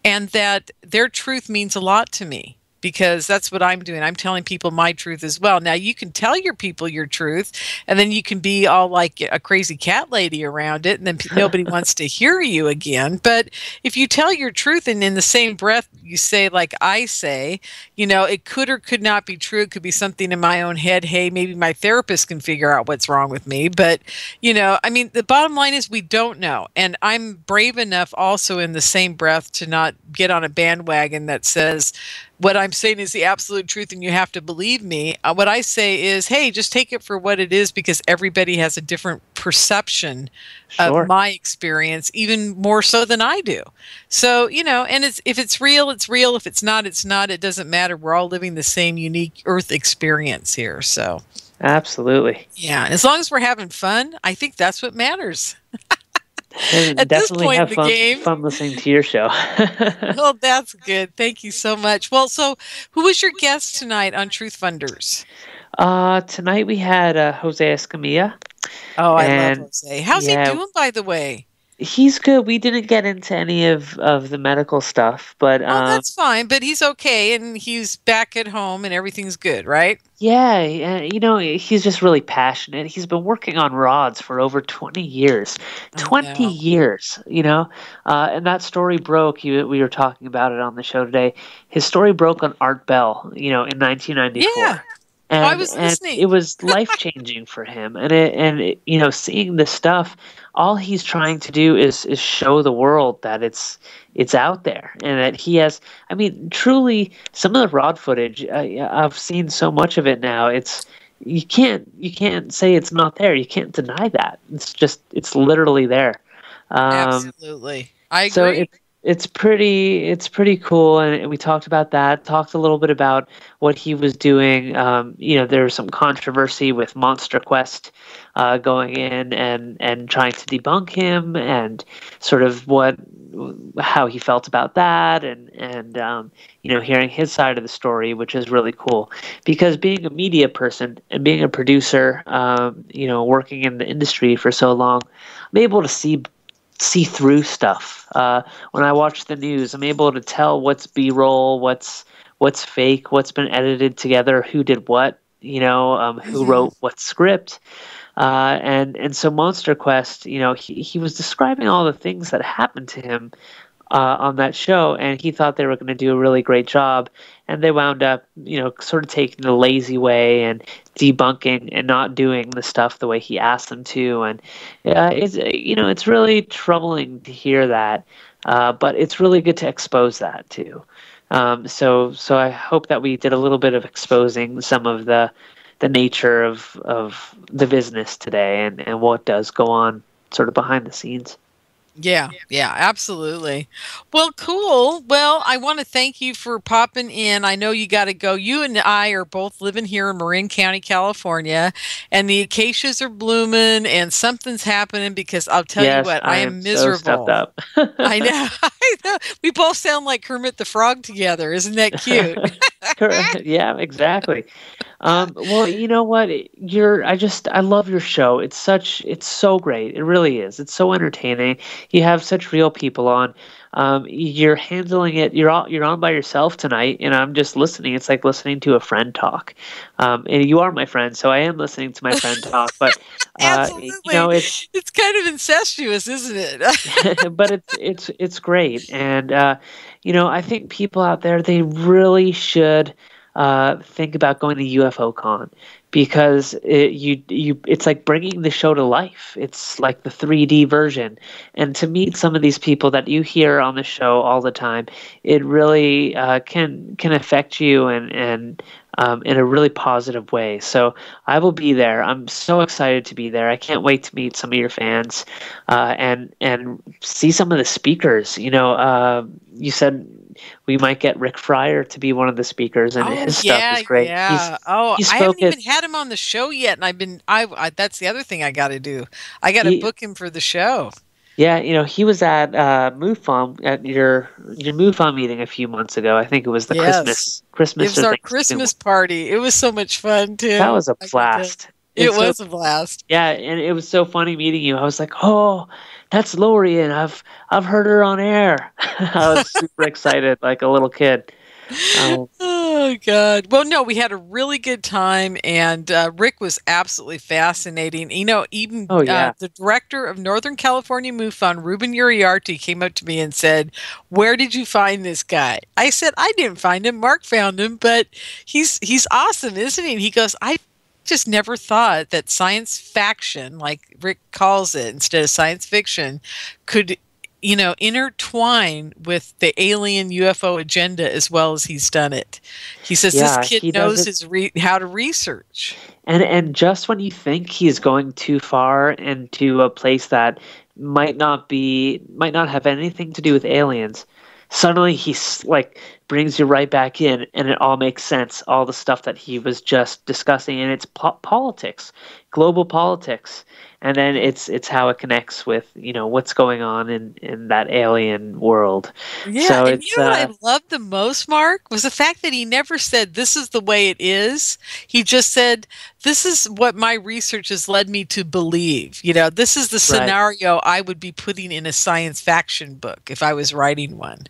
and that their truth means a lot to me. Because that's what I'm doing. I'm telling people my truth as well. Now, you can tell your people your truth, and then you can be all like a crazy cat lady around it, and then nobody wants to hear you again. But if you tell your truth and in the same breath you say, like I say, it could or could not be true. It could be something in my own head. Hey, maybe my therapist can figure out what's wrong with me. But, the bottom line is we don't know. And I'm brave enough also in the same breath to not get on a bandwagon that says, what I'm saying is the absolute truth and you have to believe me. What I say is, hey, just take it for what it is, because everybody has a different perception of my experience, even more so than I do. So, and if it's real, it's real. If it's not, it's not. It doesn't matter. We're all living the same unique Earth experience here. So, absolutely. Yeah. As long as we're having fun, I think that's what matters. At this point in the game, fun listening to your show. Well, that's good. Thank you so much. Well, so who was your guest tonight on Truth Funders? Tonight we had Jose Escamilla. Oh, I love Jose. How's he doing, by the way? He's good. We didn't get into any of the medical stuff, but that's fine. But he's okay, and he's back at home, and everything's good, right? Yeah, he's just really passionate. He's been working on rods for over 20 years. 20 years, and that story broke. We were talking about it on the show today. His story broke on Art Bell, in 1994. Yeah. And, I was listening. It was life-changing for him. And seeing this stuff, all he's trying to do is show the world that it's out there, and that he has, truly, some of the rod footage, I've seen so much of it now. You can't say it's not there. You can't deny that. It's literally there. Absolutely. I agree. So it's pretty cool, and we talked about that. Talked a little bit about what he was doing. There was some controversy with Monster Quest going in and trying to debunk him, and sort of how he felt about that, and hearing his side of the story, which is really cool. Because being a media person and being a producer, working in the industry for so long, I'm able to see see through stuff. When I watch the news, I'm able to tell what's B-roll, what's fake, what's been edited together, who did what, who wrote what script. And so Monster Quest, he was describing all the things that happened to him on that show, and he thought they were going to do a really great job, and they wound up, sort of taking the lazy way and debunking and not doing the stuff the way he asked them to, and it's really troubling to hear that, but it's really good to expose that too. So I hope that we did a little bit of exposing some of the nature of the business today and what does go on sort of behind the scenes. Yeah, absolutely. Well, cool. Well, I want to thank you for popping in. I know you got to go. You and I are both living here in Marin County, California, and the acacias are blooming and something's happening because I'll tell you what, I am miserable. So stuffed up. I know. We both sound like Kermit the Frog together. Isn't that cute? Yeah, exactly. Well, you know what? I love your show. It's so great. It really is. It's so entertaining. You have such real people on. You're handling it. You're on by yourself tonight, and I'm just listening. It's like listening to a friend talk. And you are my friend, so I am listening to my friend talk. But absolutely, it's kind of incestuous, isn't it? But it's great, and I think people out there, they really should think about going to UFO Con, because it's like bringing the show to life. It's like the 3D version, and to meet some of these people that you hear on the show all the time, it really can affect you and in a really positive way. So I will be there. I'm so excited to be there. I can't wait to meet some of your fans and see some of the speakers. You said we might get Rick Fryer to be one of the speakers, and his stuff is great. Yeah. I haven't even had him on the show yet, and that's the other thing I got to do. I got to book him for the show. Yeah, he was at MUFON at your MUFON meeting a few months ago. I think it was the Christmas. It was our Christmas party. It was so much fun too. That was a blast. It was a blast. Yeah, and it was so funny meeting you. I was like, oh, that's Lorien. I've heard her on air. I was super excited, like a little kid. Oh, God. Well, no, we had a really good time, and Rick was absolutely fascinating. Even the director of Northern California MUFON, Ruben Uriarte, came up to me and said, "Where did you find this guy?" I said, "I didn't find him. Mark found him, but he's awesome, isn't he?" And he goes, "I just never thought that science faction, like Rick calls it, instead of science fiction, could intertwine with the alien UFO agenda as well as he's done it." He says this kid knows how to research. And just when you think he's going too far into a place that might not have anything to do with aliens, suddenly he's like brings you right back in, and it all makes sense. All the stuff that he was just discussing, and it's politics, global politics. And then it's how it connects with, what's going on in that alien world. Yeah, so and what I loved the most, Mark, was the fact that he never said, "This is the way it is." He just said, "This is what my research has led me to believe. This is the scenario I would be putting in a science fiction book if I was writing one."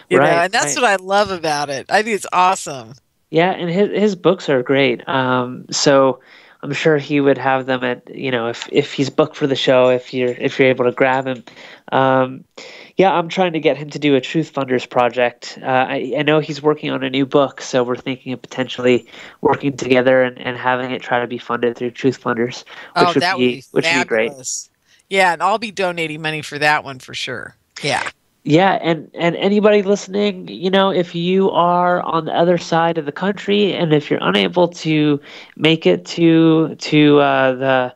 And that's what I love about it. I think it's awesome. Yeah, and his books are great. So I'm sure he would have them at, if he's booked for the show, if you're able to grab him. I'm trying to get him to do a Truth Funders project. I know he's working on a new book, so we're thinking of potentially working together and having it try to be funded through Truth Funders, which would be great. Yeah, and I'll be donating money for that one for sure. Yeah. Yeah, and anybody listening, if you are on the other side of the country, and if you're unable to make it to the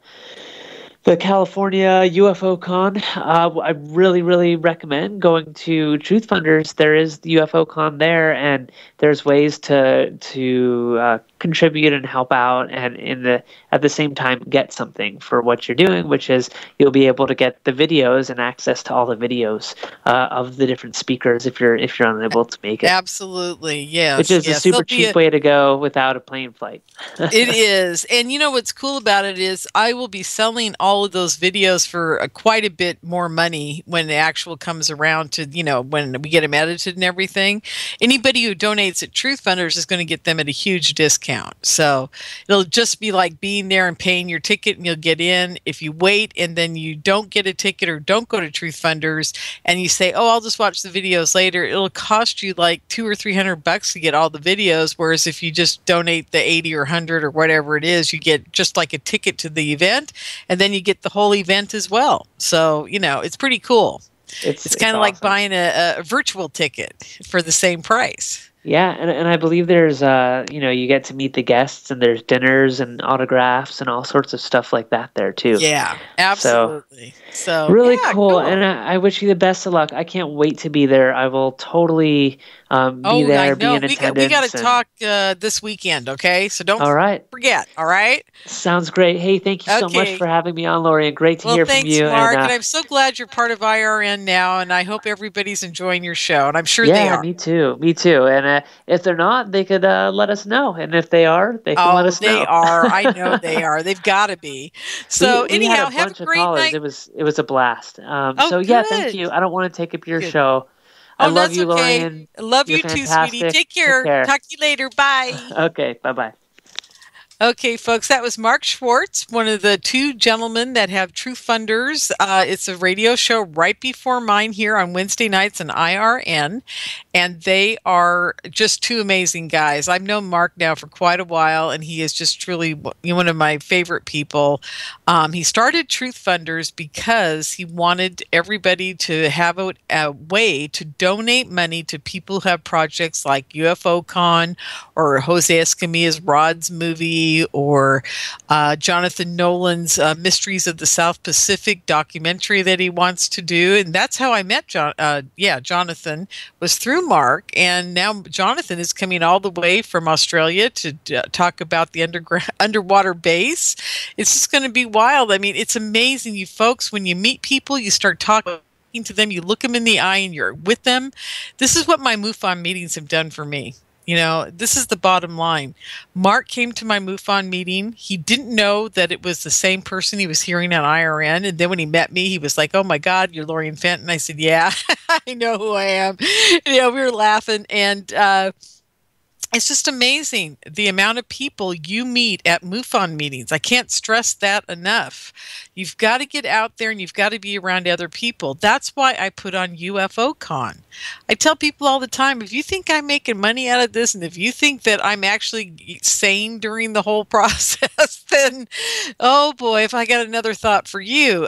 California UFO Con, I really, really recommend going to Truth Funders. There is the UFO Con there, and there's ways to contribute and help out, and at the same time get something for what you're doing, which is you'll be able to get the videos and access to all the videos of the different speakers if you're unable to make it. Absolutely, yes. Which is a super cheap way to go without a plane flight. It is. And you know what's cool about it is I will be selling all of those videos for quite a bit more money when the actual comes around to, when we get them edited and everything. Anybody who donates at Truth Funders is going to get them at a huge discount. So it'll just be like being there and paying your ticket and you'll get in. If you wait and then you don't get a ticket or don't go to Truth Funders and you say, oh, I'll just watch the videos later, it'll cost you like $200 or $300 to get all the videos. Whereas if you just donate the 80 or 100 or whatever it is, you get just like a ticket to the event and then you get the whole event as well. So, it's pretty cool. It's kind of like buying a virtual ticket for the same price. Yeah, and I believe there's, you get to meet the guests, and there's dinners and autographs and all sorts of stuff like that there, too. Yeah, absolutely. So really cool, and I wish you the best of luck. I can't wait to be there. I will totally be there, be in attendance. We got to talk this weekend, okay? So don't forget, all right? Sounds great. Hey, thank you so much for having me on, Lorien. Great to hear from you. Thanks, Mark, and I'm so glad you're part of IRN now, and I hope everybody's enjoying your show, and I'm sure they are. Me too, and if they're not, they could let us know. And if they are, they can let us know. They are. I know they are. They've got to be. So anyhow, have a great night. It was a blast. Thank you. I don't want to take up your show. I love you, Lorien. Love you too, sweetie. Take care. Talk to you later. Bye. Okay, bye-bye. Okay, folks, that was Mark Schwartz, one of the two gentlemen that have Truth Funders. It's a radio show right before mine here on Wednesday nights on IRN, and they are just two amazing guys. I've known Mark now for quite a while, and he is just truly one of my favorite people. He started Truth Funders because he wanted everybody to have a way to donate money to people who have projects like UFO Con or Jose Escamilla's Rod's movie, or Jonathan Nolan's Mysteries of the South Pacific documentary that he wants to do. And that's how I met Jonathan, was through Mark. And now Jonathan is coming all the way from Australia to talk about the underwater base. It's just going to be wild. I mean, it's amazing, you folks, when you meet people, you start talking to them, you look them in the eye and you're with them. This is what my MUFON meetings have done for me. This is the bottom line. Mark came to my MUFON meeting. He didn't know that it was the same person he was hearing on IRN. And then when he met me, he was like, oh, my God, you're Lorien Fenton. I said, yeah, I know who I am. We were laughing. And it's just amazing the amount of people you meet at MUFON meetings. I can't stress that enough. You've got to get out there and you've got to be around other people. That's why I put on UFO CON. I tell people all the time, if you think I'm making money out of this and if you think that I'm actually sane during the whole process, then, oh boy, if I got another thought for you.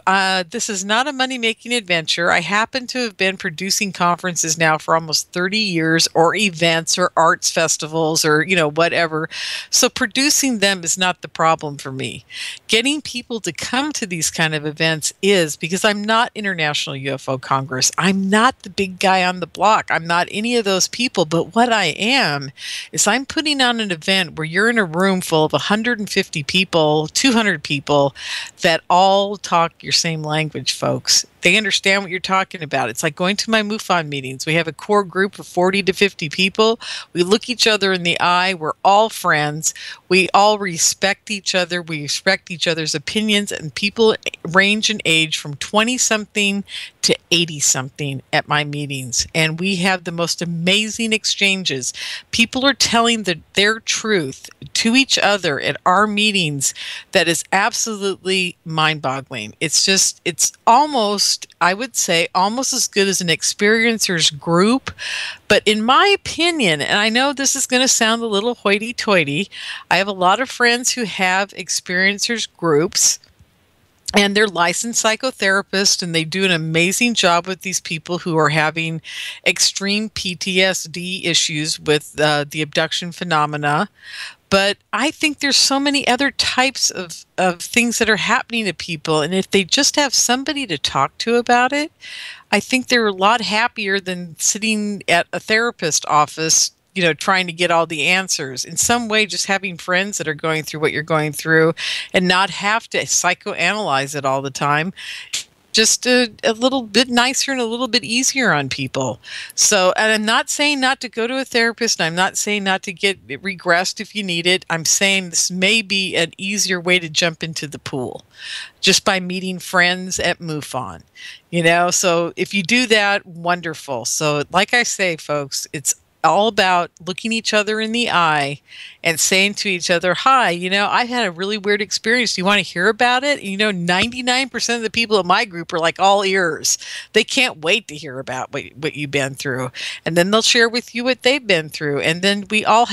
This is not a money-making adventure. I happen to have been producing conferences now for almost 30 years, or events or arts festivals or, whatever. So producing them is not the problem for me. Getting people to come to these kind of events is, because I'm not International UFO Congress. I'm not the big guy on the block. I'm not any of those people. But what I am is I'm putting on an event where you're in a room full of 150 people, 200 people that all talk your same language, folks. They understand what you're talking about. It's like going to my MUFON meetings. We have a core group of 40 to 50 people. We look each other in the eye. We're all friends. We all respect each other. We respect each other's opinions, and people range in age from 20-something to 80-something at my meetings. And we have the most amazing exchanges. People are telling their truth to each other at our meetings that is absolutely mind-boggling. It's almost, I would say, almost as good as an experiencers group. But in my opinion, and I know this is going to sound a little hoity-toity, I have a lot of friends who have experiencers groups, and they're licensed psychotherapists, and they do an amazing job with these people who are having extreme PTSD issues with the abduction phenomena. But I think there's so many other types of things that are happening to people. And if they just have somebody to talk to about it, I think they're a lot happier than sitting at a therapist office trying to get all the answers. In some way, just having friends that are going through what you're going through and not have to psychoanalyze it all the time, just a little bit nicer and a little bit easier on people. So, and I'm not saying not to go to a therapist, and I'm not saying not to get regressed if you need it. I'm saying this may be an easier way to jump into the pool just by meeting friends at MUFON. So if you do that, wonderful. So like I say, folks, it's all about looking each other in the eye and saying to each other, hi, I've had a really weird experience. Do you want to hear about it? 99% of the people in my group are like all ears. They can't wait to hear about what you've been through. And then they'll share with you what they've been through. And then we all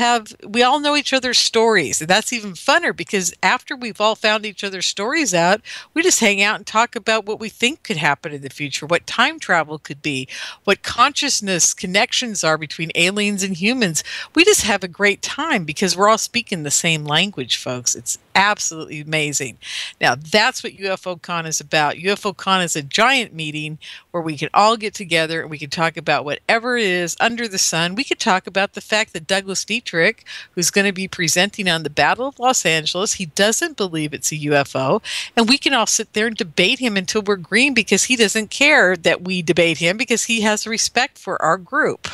know each other's stories. And that's even funner because after we've all found each other's stories out, we just hang out and talk about what we think could happen in the future, what time travel could be, what consciousness connections are between aliens and humans. We just have a great time because we're all speaking the same language, folks. It's absolutely amazing. Now, that's what UFO Con is about. UFO Con is a giant meeting where we can all get together and we can talk about whatever it is under the sun. We could talk about the fact that Douglas Dietrich, who's going to be presenting on the Battle of Los Angeles, he doesn't believe it's a UFO. And we can all sit there and debate him until we're green because he doesn't care that we debate him because he has respect for our group.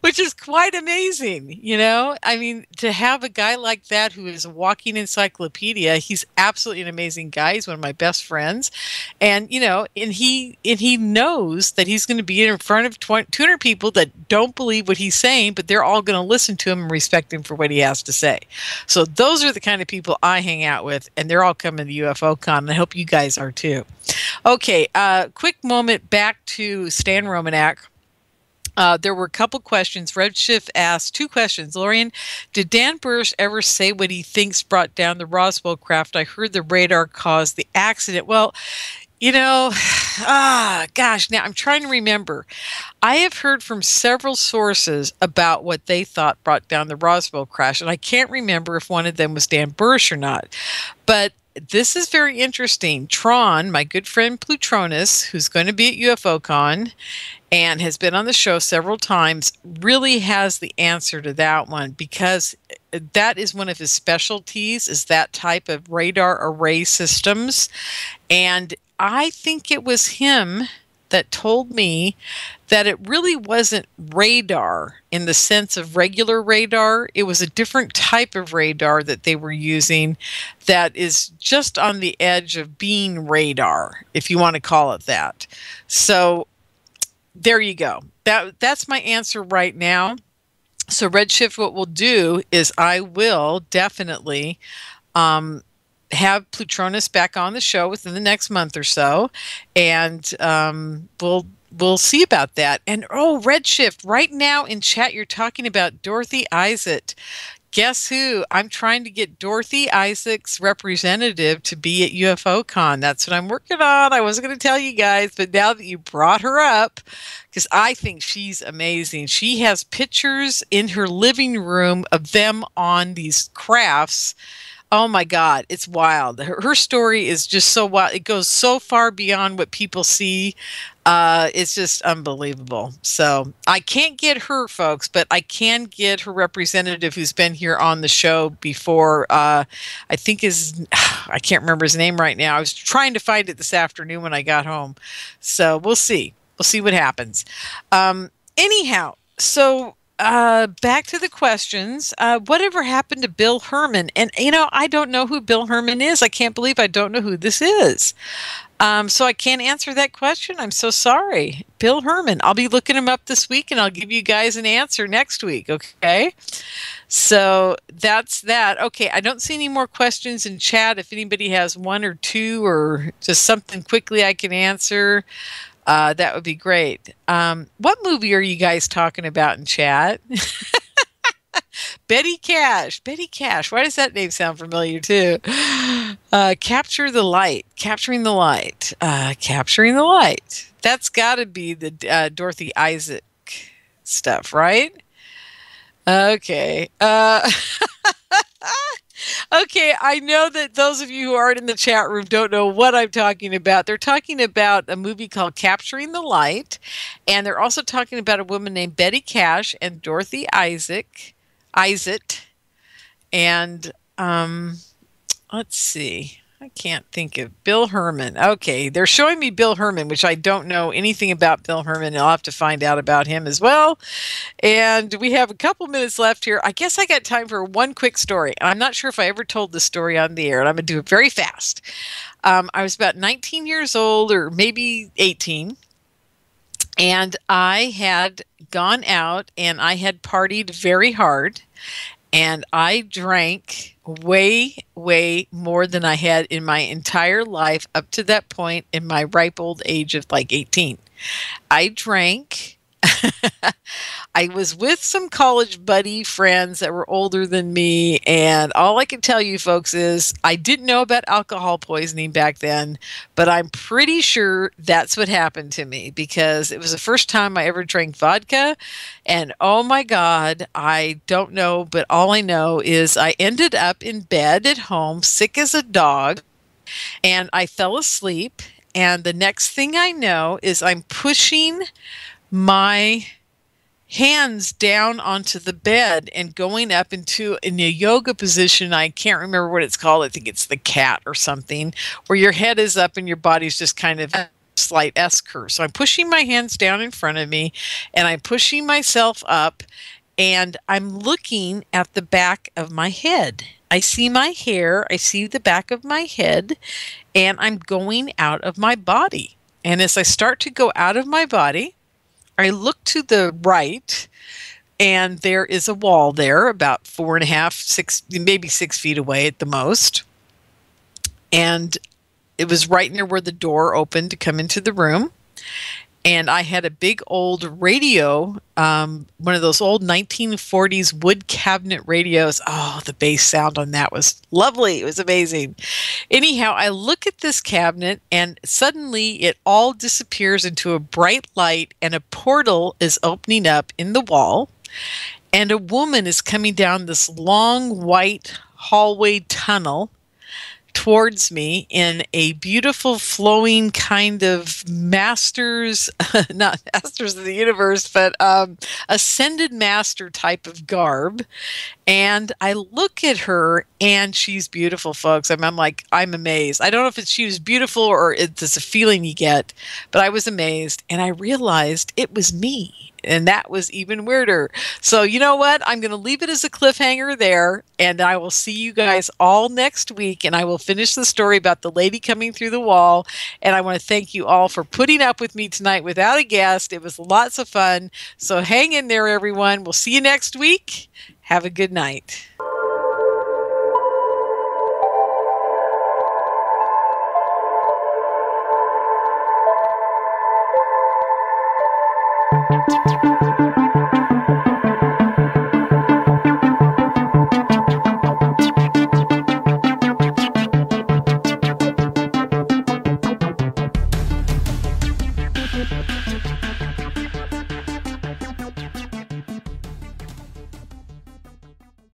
Which is quite amazing, I mean, to have a guy like that who is a walking encyclopedia. He's absolutely an amazing guy. He's one of my best friends. And, and he knows that he's going to be in front of 200 people that don't believe what he's saying, but they're all going to listen to him and respect him for what he has to say. So those are the kind of people I hang out with, and they're all coming to UFO Con, and I hope you guys are too. Okay, quick moment back to Stan Romanak. There were a couple questions. Redshift asked 2 questions. Lorien, did Dan Bursch ever say what he thinks brought down the Roswell craft? I heard the radar caused the accident. Well, now I'm trying to remember. I have heard from several sources about what they thought brought down the Roswell crash, and I can't remember if one of them was Dan Bursch or not. But this is very interesting. Tron, my good friend Plutronus, who's going to be at UFO Con and has been on the show several times, really has the answer to that one because that is one of his specialties, is that type of radar array systems. And I think it was him that told me that it really wasn't radar in the sense of regular radar. It was a different type of radar that they were using that is just on the edge of being radar, if you want to call it that. So there you go. That's my answer right now. So Redshift, what we'll do is I will definitely have Plutronus back on the show within the next month or so, and we'll see about that. And Redshift, right now in chat you're talking about Dorothy Isaac. Guess who? I'm trying to get Dorothy Isaac's representative to be at UFO Con. That's what I'm working on. I wasn't going to tell you guys, but now that you brought her up, because I think she's amazing. She has pictures in her living room of them on these crafts. Oh my God, it's wild. Her story is just so wild. It goes so far beyond what people see. It's just unbelievable. So I can't get her, folks, but I can get her representative who's been here on the show before. I think I can't remember his name right now. I was trying to find it this afternoon when I got home. So we'll see. We'll see what happens. Anyhow, so back to the questions. Whatever happened to Bill Herman? And, I don't know who Bill Herman is. I can't believe I don't know who this is. So I can't answer that question. I'm so sorry. Bill Herman. I'll be looking him up this week, and I'll give you guys an answer next week, okay? So that's that. Okay, I don't see any more questions in chat. If anybody has 1 or 2 or just something quickly I can answer, that would be great. What movie are you guys talking about in chat? Betty Cash. Betty Cash. Why does that name sound familiar too? Capture the Light. Capturing the Light. Capturing the Light. That's got to be the Dorothy Isaac stuff, right? Okay. Okay, I know that those of you who aren't in the chat room don't know what I'm talking about. They're talking about a movie called Capturing the Light, and they're also talking about a woman named Betty Cash and Dorothy Isaac, and let's see. I can't think of Bill Herman. Okay, they're showing me Bill Herman, which I don't know anything about Bill Herman. I'll have to find out about him as well. And we have a couple minutes left here. I guess I got time for one quick story. I'm not sure if I ever told this story on the air, and I'm going to do it very fast. I was about 19 years old, or maybe 18, and I had gone out and I had partied very hard, and I drank way, way more than I had in my entire life up to that point in my ripe old age of like 18. I drank. I was with some college buddy friends that were older than me, and all I can tell you folks is I didn't know about alcohol poisoning back then, but I'm pretty sure that's what happened to me, because it was the first time I ever drank vodka, and oh my God, I don't know, but all I know is I ended up in bed at home, sick as a dog, and I fell asleep, and the next thing I know is I'm pushing my hands down onto the bed and going up in a yoga position. I can't remember what it's called. I think it's the cat or something, where your head is up and your body's just kind of a slight S curve. So I'm pushing my hands down in front of me, and I'm pushing myself up, and I'm looking at the back of my head. I see my hair, I see the back of my head, and I'm going out of my body. And as I start to go out of my body, I look to the right, and there is a wall there about 4.5, 6, maybe 6 feet away at the most. And it was right near where the door opened to come into the room. And I had a big old radio, one of those old 1940s wood cabinet radios. Oh, the bass sound on that was lovely. It was amazing. Anyhow, I look at this cabinet, and suddenly it all disappears into a bright light, and a portal is opening up in the wall, and a woman is coming down this long white hallway tunnel towards me in a beautiful flowing kind of masters, not masters of the universe, but ascended master type of garb. And I look at her, and she's beautiful, folks. I'm like, I'm amazed. I don't know if she was beautiful or it's a feeling you get, but I was amazed. And I realized it was me. And that was even weirder. So you know what? I'm going to leave it as a cliffhanger there, and I will see you guys all next week, and I will finish the story about the lady coming through the wall. And I want to thank you all for putting up with me tonight without a guest. It was lots of fun. So hang in there, everyone. We'll see you next week. Have a good night.